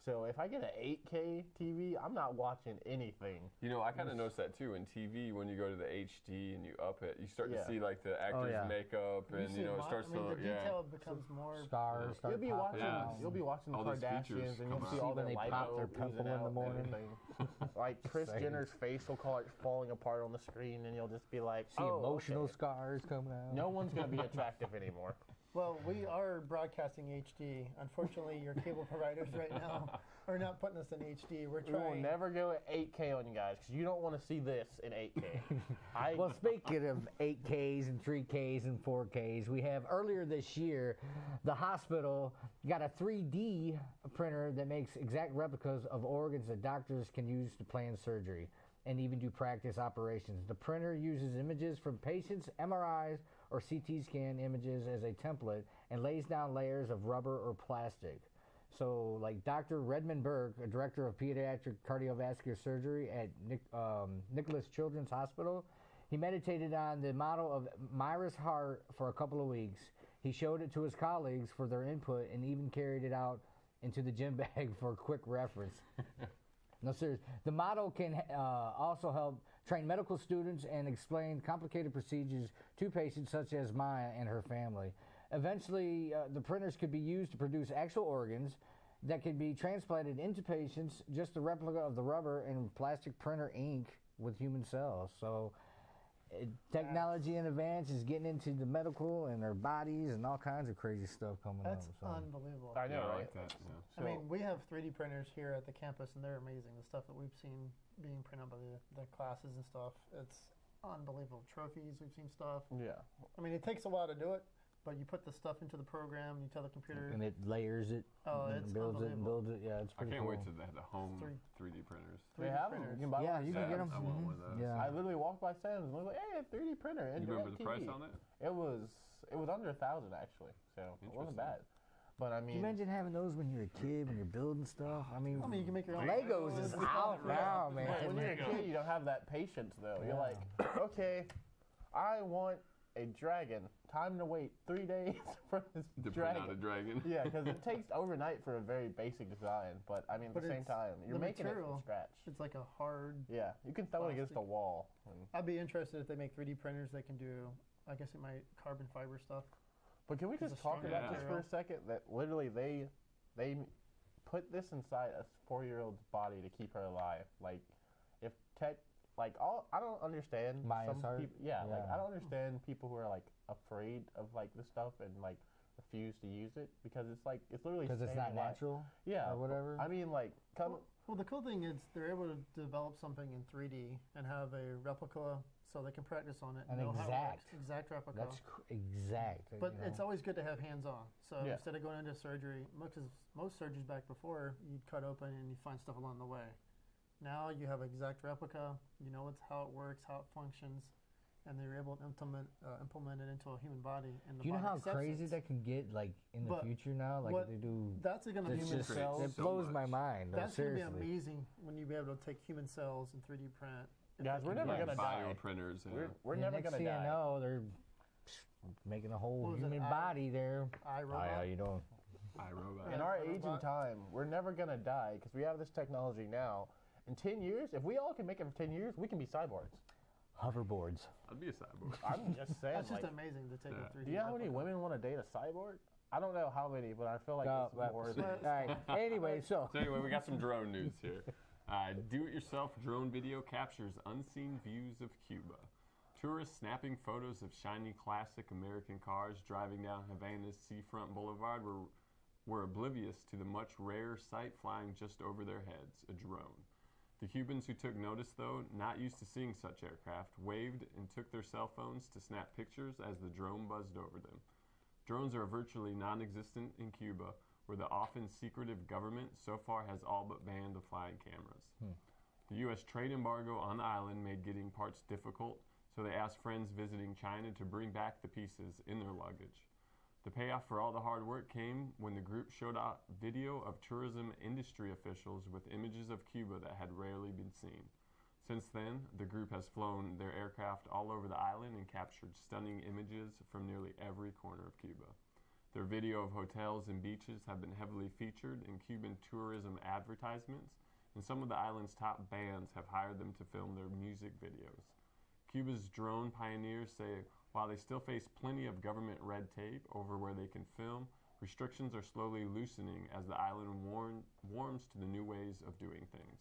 So if I get an 8K TV, I'm not watching anything.
You know, I kind of noticed that too in TV. When you go to the HD and you up it, you start to see like the actors' makeup, and you know it starts
I mean,
to
the detail becomes more.
Stars start
You'll be
popping
watching.
out.
You'll be watching the
All those features
Kardashians, and
come
you'll
out.
see all
when
their
they
light
pop their
bulbs
pimple
oozing
in the
out and
morning.
everything. Like Kris
Same.
Jenner's face will call it falling apart on the screen, and you'll just be like,
See
"Oh,
emotional
okay."
scars coming out.
No one's gonna be attractive anymore.
Well, we are broadcasting HD. Unfortunately, your cable providers right now are not putting us in HD. We're
We will
trying.
never go at 8K on you guys because you don't want to see this in 8K.
Well, speaking of 8Ks and 3Ks and 4Ks, we have earlier this year, the hospital got a 3D printer that makes exact replicas of organs that doctors can use to plan surgery and even do practice operations. The printer uses images from patients' MRIs or CT scan images as a template and lays down layers of rubber or plastic. So, like Dr. Redmond Burke, a director of pediatric cardiovascular surgery at Nicholas Children's Hospital, he meditated on the model of Myra's heart for a couple of weeks. He showed it to his colleagues for their input and even carried it out into the gym bag for quick reference. No, serious. The model can also help train medical students and explain complicated procedures to patients such as Maya and her family. Eventually, the printers could be used to produce actual organs that could be transplanted into patients, just a replica of the rubber and plastic printer ink with human cells. So technology in advance is getting into the medical and their bodies and all kinds of crazy stuff coming
That's
up. So.
unbelievable.
I know,
I
right?
like that. Yeah.
I mean, we have 3D printers here at the campus, and they're amazing. The stuff that we've seen being printed by the classes and stuff, it's unbelievable. Trophies, we've seen stuff.
Yeah.
I mean, it takes a while to do it, but you put the stuff into the program, you tell the computer.
And it layers it,
Oh,
and
it's
builds it and builds it. Yeah, it's
I
pretty
can't
cool.
wait to the home 3D printers.
They have them. You can buy
Yeah,
one.
you can get them.
I want one of those.
Yeah.
I literally walked by Sam's and was like, "Hey, a 3D printer." And
You remember the
DirecTV.
price on it?
It was under 1,000 actually, so it wasn't bad. But I
Can
mean,
you imagine having those when you're a kid, when you're building stuff? I mean,
you can make your own
Legos is out now, man.
when you're a kid, you don't have that patience though. You're like, okay, I want a dragon. Time to wait 3 days for this
To print
dragon.
out a dragon.
Yeah, because it takes overnight for a very basic design. But I mean, at
But
the same
it's
time, you're
the
making it
material.
from scratch.
It's like a hard.
Yeah, you can throw it against a
plastic.
wall. And,
I'd be interested if they make 3D printers. They can do, I guess it might carbon fiber stuff.
but can we
It's
just
a
talk
strong
about this for a
material.
second? That literally they put this inside a 4-year-old's body to keep her alive. Like, if tech. Like I don't understand
Maya's
some
heart?
people. Yeah, like
Yeah.
I don't understand people who are like afraid of like this stuff and like refuse to use it because it's like it's literally
because it's
saving
not
lives.
natural,
Yeah,
or whatever.
I mean, like
Well, the cool thing is they're able to develop something in 3D and have a replica so they can practice on it.
An
know how it
exact.
works. Exact replica.
That's exact.
But
you know.
it's always good to have hands-on. So
Yeah.
instead of going into surgery, because most surgeries back before, you'd cut open and you find stuff along the way. Now you have exact replica. You know how it works, how it functions, and they're able to implement it into a human body. And the
Do you know
body
how
accepts
crazy
it.
that can get, like in the
But
future now? Like
what-
they do.
That's going to be
it's
human
just-
cells.
It blows my mind.
That's going to be
seriously.
amazing when you be able to take human cells and 3D print. If
Guys,
they
we're
can
never
do
gonna
that.
die.
Bioprinters. Yeah.
we're
Yeah,
never
next
gonna
thing
die.
I know, they're making a whole
What was it,
human body there.
iRobot?
Hi, how you doing?
iRobot.
In our age and time, we're never gonna die because we have this technology now. In 10 years, if we all can make it for 10 years, we can be cyborgs.
Hoverboards.
I'd be a cyborg.
I'm just saying.
That's just
like,
amazing to take
Yeah.
a 3D.
do you know how many
replica.
women want to date a cyborg? I don't know how many, but I feel like
No,
it's
but-
more
all
than.
right. Anyway, so
So anyway, we got some drone news here. Do-it-yourself drone video captures unseen views of Cuba. Tourists snapping photos of shiny classic American cars driving down Havana's Seafront Boulevard were were oblivious to the much rarer sight flying just over their heads, a drone. The Cubans who took notice, though, not used to seeing such aircraft, waved and took their cell phones to snap pictures as the drone buzzed over them. Drones are virtually non-existent in Cuba, where the often secretive government so far has all but banned the flying cameras. The U.S. trade embargo on the island made getting parts difficult, so they asked friends visiting China to bring back the pieces in their luggage. The payoff for all the hard work came when the group showed out video of tourism industry officials with images of Cuba that had rarely been seen. Since then, the group has flown their aircraft all over the island and captured stunning images from nearly every corner of Cuba. Their video of hotels and beaches have been heavily featured in Cuban tourism advertisements, and some of the island's top bands have hired them to film their music videos. Cuba's drone pioneers say while they still face plenty of government red tape over where they can film, restrictions are slowly loosening as the island warms to the new ways of doing things.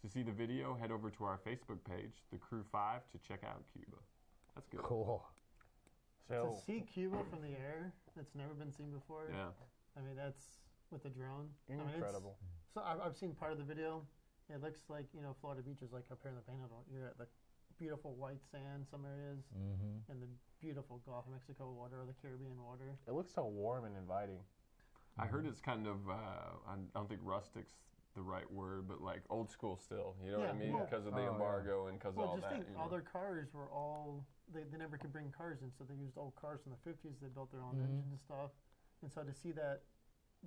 To see the video, head over to our Facebook page, The Crew 5, to check out Cuba. That's good.
Cool.
To see Cuba from the air, that's never been seen before.
Yeah.
I mean, that's with the drone.
Incredible.
So I've seen part of the video. It looks like, Florida beaches, like up here in the Panhandle. You're at the beautiful white sand, some areas, and the beautiful Gulf of Mexico water or the Caribbean water.
It looks so warm and inviting.
I heard it's kind of, I don't think rustic's the right word, but like old school still, you know what I mean? Because of the embargo and because of all
just
that.
Think all their cars were all, they never could bring cars in, so they used old cars from the 50s. They built their own engines and stuff. And so to see that,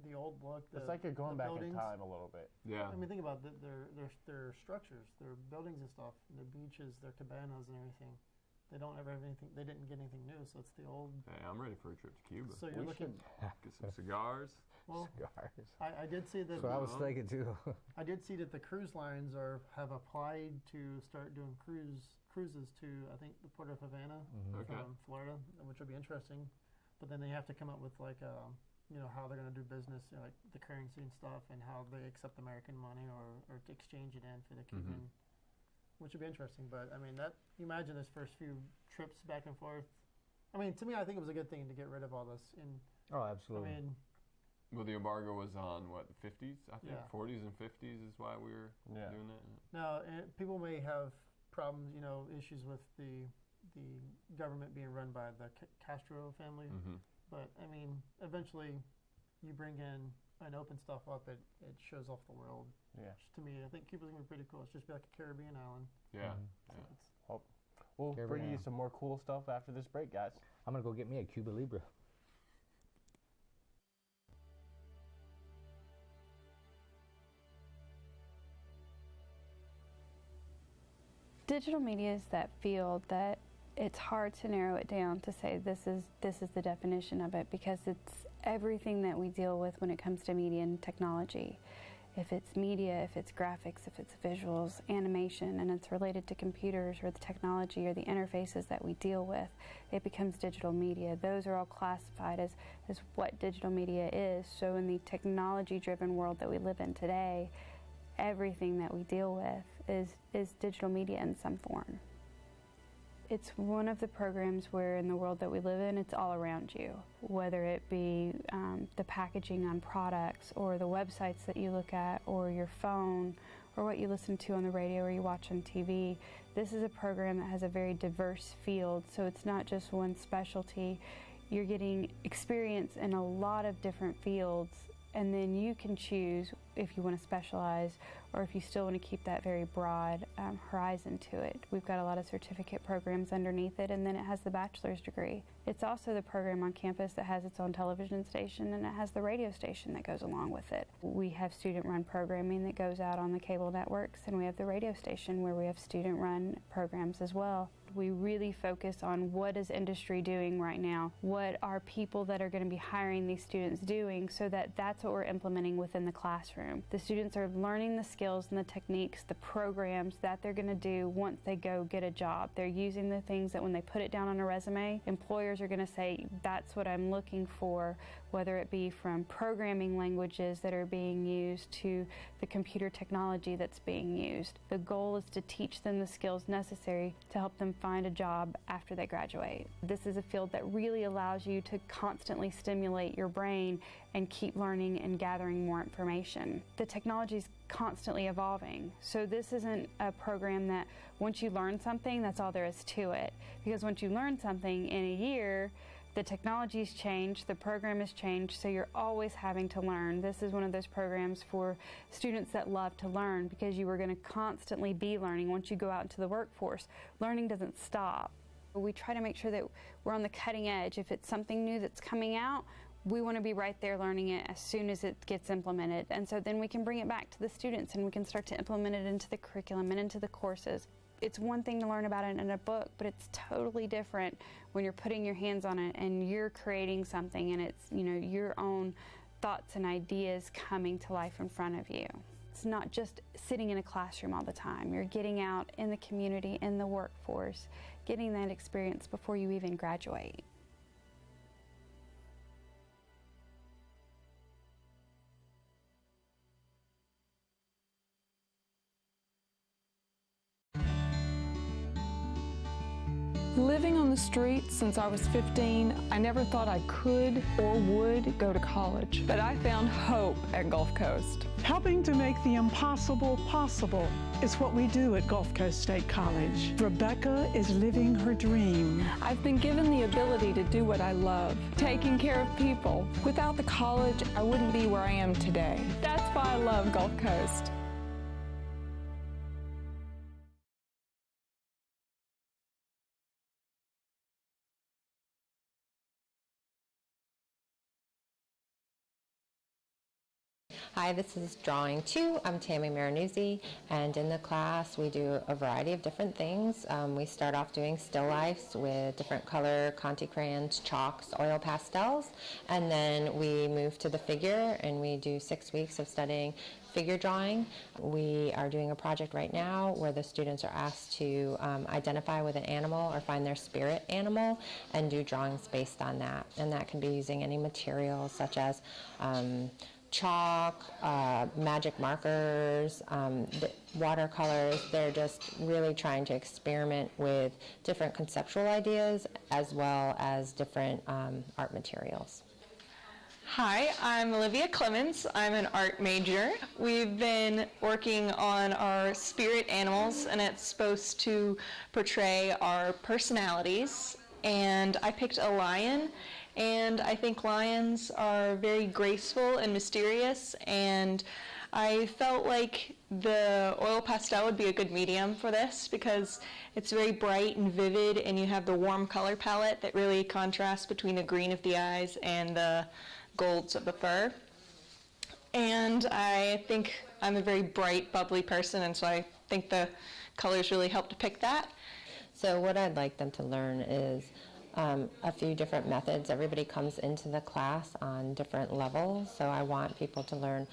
the old look,
it's like you're going back in time a little bit.
Yeah.
I mean, think about their structures, their buildings and stuff, and their beaches, their cabanas and everything. They don't ever have anything. They didn't get anything new, so it's the old.
Hey, I'm ready for a trip to Cuba.
So you're looking.
Get some cigars.
Well,
cigars.
I did see that.
So I was thinking too.
I did see that the cruise lines have applied to start doing cruises to, I think, the Port of Havana from Florida, which will be interesting. But then they have to come up with like how they're going to do business, like the currency and stuff, and how they accept American money or to exchange it in for the Cuban, which would be interesting. But I mean, you imagine this first few trips back and forth. I mean, to me, I think it was a good thing to get rid of all this.
Oh, absolutely.
I mean,
well, the embargo was on what, the 50s? I think 40s and 50s is why we were doing that.
Now, people may have problems, issues with the government being run by the Castro family. But, I mean, eventually you bring in and open stuff up, it shows off the world.
Yeah.
Which to me, I think Cuba's going to be pretty cool. It's just be like a Caribbean island.
Yeah.
So we'll bring you some more cool stuff after this break, guys.
I'm going to go get me a Cuba Libre.
Digital media is that field that it's hard to narrow it down to say this is the definition of it, because it's everything that we deal with when it comes to media and technology. If it's media, if it's graphics, if it's visuals, animation, and it's related to computers or the technology or the interfaces that we deal with, it becomes digital media. Those are all classified as what digital media is. So in the technology-driven world that we live in today, everything that we deal with is digital media in some form. It's one of the programs where in the world that we live in, it's all around you, whether it be the packaging on products or the websites that you look at or your phone or what you listen to on the radio or you watch on TV. This is a program that has a very diverse field, so it's not just one specialty. You're getting experience in a lot of different fields, and then you can choose if you want to specialize or if you still want to keep that very broad horizon to it. We've got a lot of certificate programs underneath it, and then it has the bachelor's degree. It's also the program on campus that has its own television station, and it has the radio station that goes along with it. We have student-run programming that goes out on the cable networks, and we have the radio station where we have student-run programs as well. We really focus on what is industry doing right now, what are people that are going to be hiring these students doing, so that's what we're implementing within the classroom. The students are learning the skills and the techniques, the programs that they're going to do once they go get a job. They're using the things that when they put it down on a resume, employers are going to say, that's what I'm looking for whether it be from programming languages that are being used to the computer technology that's being used. The goal is to teach them the skills necessary to help them find a job after they graduate. This is a field that really allows you to constantly stimulate your brain and keep learning and gathering more information. The technology is constantly evolving, so this isn't a program that once you learn something, that's all there is to it. Because once you learn something in a year, the technology's changed, the program has changed, so you're always having to learn. This is one of those programs for students that love to learn, because you are going to constantly be learning once you go out into the workforce. Learning doesn't stop. We try to make sure that we're on the cutting edge. If it's something new that's coming out, we want to be right there learning it as soon as it gets implemented. And so then we can bring it back to the students and we can start to implement it into the curriculum and into the courses. It's one thing to learn about it in a book, but it's totally different when you're putting your hands on it and you're creating something and it's, you know, your own thoughts and ideas coming to life in front of you. It's not just sitting in a classroom all the time. You're getting out in the community, in the workforce, getting that experience before you even graduate.
Living on the streets since I was 15, I never thought I could or would go to college. But I found hope at Gulf Coast.
Helping to make the impossible possible is what we do at Gulf Coast State College. Rebecca is living her dream.
I've been given the ability to do what I love, taking care of people. Without the college, I wouldn't be where I am today. That's why I love Gulf Coast.
Hi, this is Drawing 2. I'm Tammy Maranuzzi, and in the class we do a variety of different things. We start off doing still lifes with different color Conte crayons, chalks, oil pastels, and then we move to the figure and we do 6 weeks of studying figure drawing. We are doing a project right now where the students are asked to identify with an animal or find their spirit animal and do drawings based on that. And that can be using any materials such as chalk, magic markers, watercolors. They're just really trying to experiment with different conceptual ideas as well as different art materials.
Hi, I'm Olivia Clemens. I'm an art major. We've been working on our spirit animals, and it's supposed to portray our personalities. And I picked a lion. And I think lions are very graceful and mysterious, and I felt like the oil pastel would be a good medium for this because it's very bright and vivid, and you have the warm color palette that really contrasts between the green of the eyes and the golds of the fur. And I think I'm a very bright, bubbly person, and so I think the colors really help depict that.
So what I'd like them to learn is a few different methods. Everybody comes into the class on different levels, so I want people to learn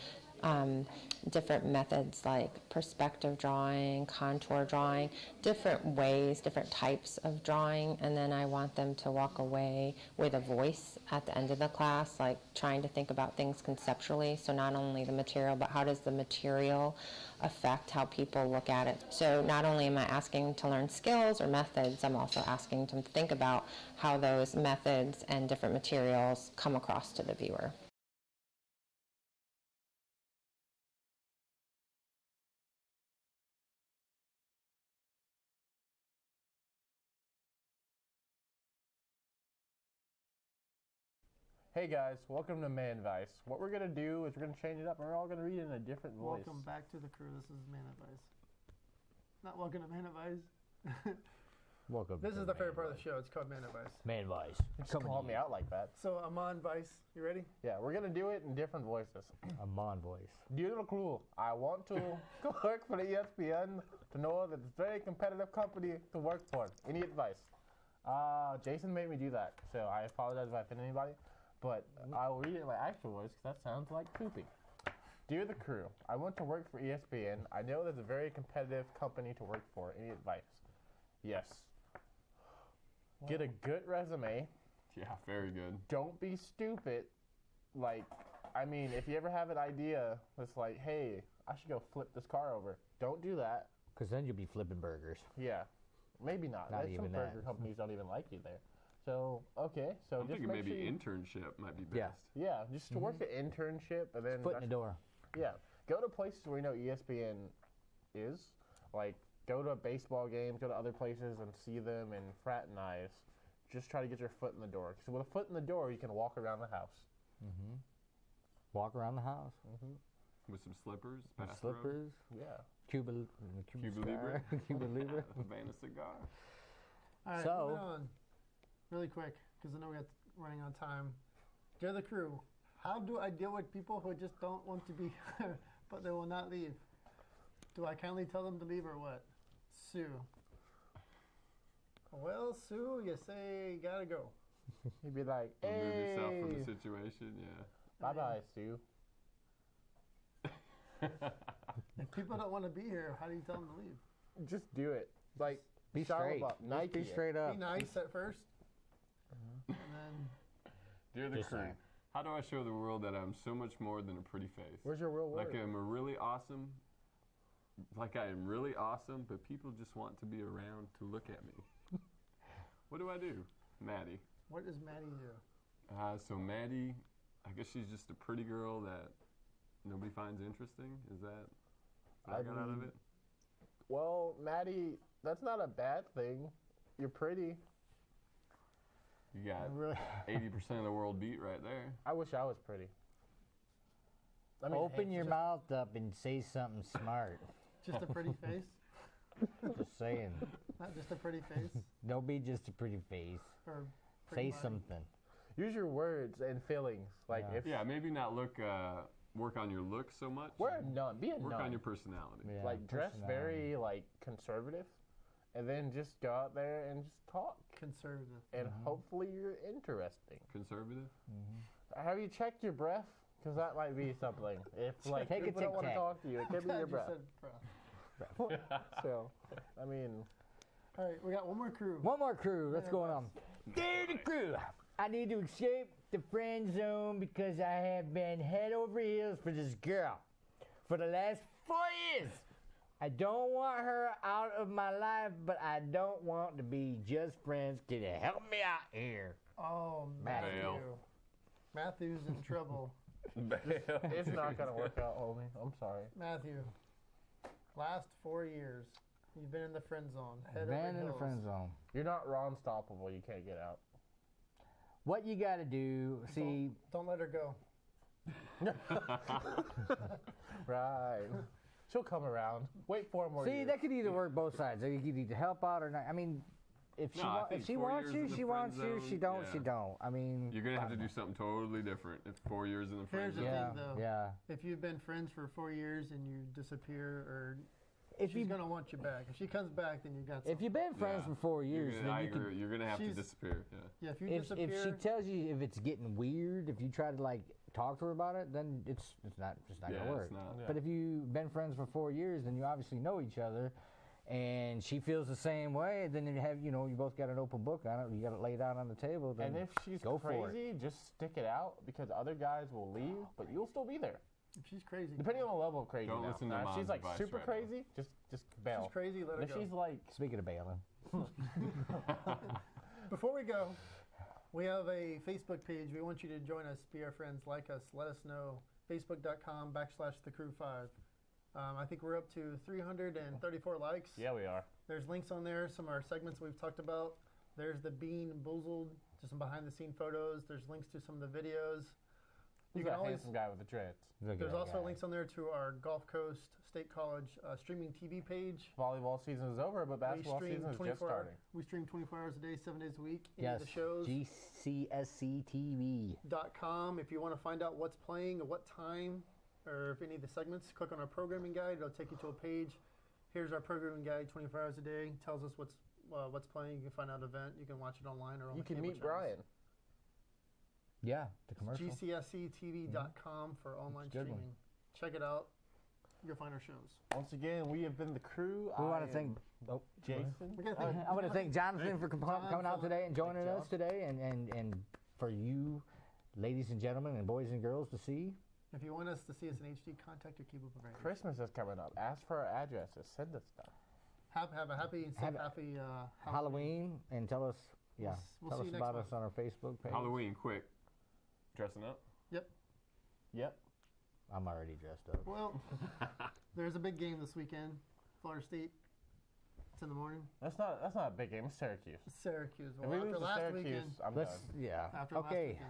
different methods like perspective drawing, contour drawing, different ways, different types of drawing, and then I want them to walk away with a voice at the end of the class, like trying to think about things conceptually, so not only the material, but how does the material affect how people look at it. So not only am I asking to learn skills or methods, I'm also asking them to think about how those methods and different materials come across to the viewer.
Hey guys, welcome to Man Advice. What we're going to do is we're going to change it up and we're all going to read it in a different voice.
Welcome back to the crew. This is Man Advice. Not welcome to Man Advice.
Welcome.
This is the favorite part of the show. It's called Man Advice.
Man Advice.
Just call me out like that.
So, Amon Vice, you ready?
Yeah, we're going to do it in different voices.
Amon voice.
Dear little crew, I want to work for the ESPN to know that it's a very competitive company to work for. Any advice? Jason made me do that, so I apologize if I offend anybody. But I will read it in my actual voice because that sounds like poopy. Dear the crew, I want to work for ESPN. I know there's a very competitive company to work for. Any advice? Yes. Get a good resume.
Yeah, very good.
Don't be stupid. like, I mean, if you ever have an idea that's like, hey, I should go flip this car over, don't do that.
Because then you'll be flipping burgers.
Yeah, maybe not.
Not
Some
even
burger
that.
companies don't even like you there. So, okay. So
I'm
just
thinking
make
maybe
sure
internship might be best.
Yeah, just to work an internship and then
Foot in the door.
Yeah, go to places where you know ESPN is. Like, go to baseball games, go to other places and see them and fraternize. Just try to get your foot in the door. Because with a foot in the door, you can walk around the house.
Mm-hmm. Walk around the house.
Mm-hmm.
With some slippers,
With
bathrobe.
slippers.
Yeah.
Cuba
Libre.
Cuba Libre.
Havana cigar.
All right,
So-
moving on. Really quick, because I know we're running on time. Dear the crew, how do I deal with people who just don't want to be here, but they will not leave? Do I kindly tell them to leave or what? Sue. Well, Sue, you say you gotta go.
You'd be like,
Remove yourself from
hey,
the situation, yeah.
bye-bye, Sue.
If people don't want to be here, how do you tell them to leave?
Just do it. Like,
Be
shout 'em
straight.
up,
Just
Nike
be
it.
straight up.
Be nice at 1st and then
Dear the
Just
crew,
saying.
how do I show the world that I'm so much more than a pretty face?
Where's your real word?
Like I'm a really awesome, like I am really awesome, but people just want to be around to look at me. What do I do? Maddie.
what does Maddie do?
So Maddie, I guess she's just a pretty girl that nobody finds interesting. Is that what I got out of it?
Well, Maddie, that's not a bad thing. You're pretty.
You got
Really?
80% of the world beat right there.
I wish I was pretty. I mean,
Open
hey,
your
just-
mouth up and say something smart.
Just a pretty face?
Just saying.
Not just a pretty face?
Don't be just a pretty face.
Or pretty
Say
body?
something.
Use your words and feelings. Like
Yeah.
if
Yeah, maybe not work on your look so much.
wear a nun, be a
Work
nun.
on your personality.
Yeah,
like dress
personality.
very like conservative, and then just go out there and just talk,
Conservative.
and hopefully you're interesting.
Conservative.
Have you checked your breath? Because that might be something. If like
Take a
people don't want to
Tic Tac.
talk to you, it could be
Glad
your
you
breath.
said breath.
So, I mean,
All right, we got one more crew.
One more crew. What's
Yeah,
going
boss.
on? Dear the crew, I need to escape the friend zone because I have been head over heels for this girl for the last 4 years. I don't want her out of my life, but I don't want to be just friends. Can you help me out here?
Oh,
Matthew.
Matthew. Matthew's in trouble.
it's not gonna work out, homie. I'm sorry.
Matthew, last 4 years, you've been in the friend zone. Head
Van
over
in the
heels.
friend zone.
You're not Ron Stoppable. You can't get out.
What you got to do, see,
Don't let her go.
Right. She'll come around. Wait 4 more
see,
years.
that could either work both sides. You could either help out or not. I mean, if she,
No, I
if
think
she
4
wants
years
you,
in the
she
friend
wants you.
zone,
She don't,
yeah.
she don't. I mean,
You're gonna have to
I
do
don't
something totally different if 4 years in the friend
Here's the
zone.
Yeah,
thing, though.
yeah.
If you've been friends for 4 years and you disappear, or
If
she's
you-
gonna want you back. If she comes back, then you got.
If you've been friends
Yeah.
for 4 years,
You're
then
gonna, I
you
agree.
can.
You're gonna have to
She's-
disappear. Yeah.
yeah, if you
If
disappear,
she tells you if it's getting weird, if you try to like talk to her about it, then it's not
Yeah,
gonna work.
it's not.
Yeah.
But if you've been friends for 4 years, then you obviously know each other, and she feels the same way. Then you both got an open book on it. You got it laid out on the table. Then
And if she's
go for it.
crazy, just stick it out because other guys will leave, but you'll still be there.
if she's crazy,
Depending on the level of crazy.
Don't
now.
listen to
Now, if
mom's
she's like
advice
super
right now.
crazy, just bail.
she's crazy, let
And
her
if
go.
she's like,
Speaking of bailing,
Before we go, we have a Facebook page. We want you to join us, be our friends, like us, let us know. Facebook.com/thecrew5. I think we're up to 334 likes.
yeah, we are.
There's links on there, some of our segments we've talked about. There's the Bean Boozled, just some behind the scene photos. There's links to some of the videos. You
Who's
can
that
always,
handsome guy with the dreads?
look at
there's
that
also
guy.
links on there to our Gulf Coast State College streaming TV page.
Volleyball season is over, but basketball
we stream
season is just
24
starting.
We stream 24 hours a day, 7 days a week. Any
Yes,
of the shows.
GCSC TV.
.com. If you want to find out what's playing at what time, or if any of the segments, click on our programming guide. It'll take you to a page. Here's our programming guide, 24 hours a day. Tells us what's playing. You can find out an event. You can watch it online or on
You
the
can
cable
meet
channels.
Brian.
Yeah, the commercial.
GCSCTV.com for online
Good one.
streaming. Check it out. You'll find our shows.
Once again, we have been the crew.
We want
I
to thank
am Jason.
We gotta thank-
I want to thank Jonathan for coming out
Jonathan.
today and joining
Good
us today, and for you ladies and gentlemen and boys and girls to see.
If you want us to see us in HD, contact your cable provider.
Christmas is coming up. Ask for our addresses. Send us stuff.
Have a happy and safe, happy
Halloween, and tell us,
we'll
tell
see
us
you next
about
month.
us on our Facebook page.
Halloween, quick. Dressing up?
Yep.
Yep.
I'm already dressed up.
Well, there's a big game this weekend. Florida State. It's in the morning.
That's not a big game. It's Syracuse.
It's Syracuse.
If we lose to Syracuse, I'm done.
After
Okay.
last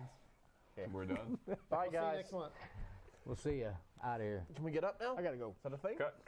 weekend's.
We're done.
Bye,
We'll see you
guys.
next month.
We'll see you out of here.
Can we get up now? I gotta go. Is that a thing?
Cut.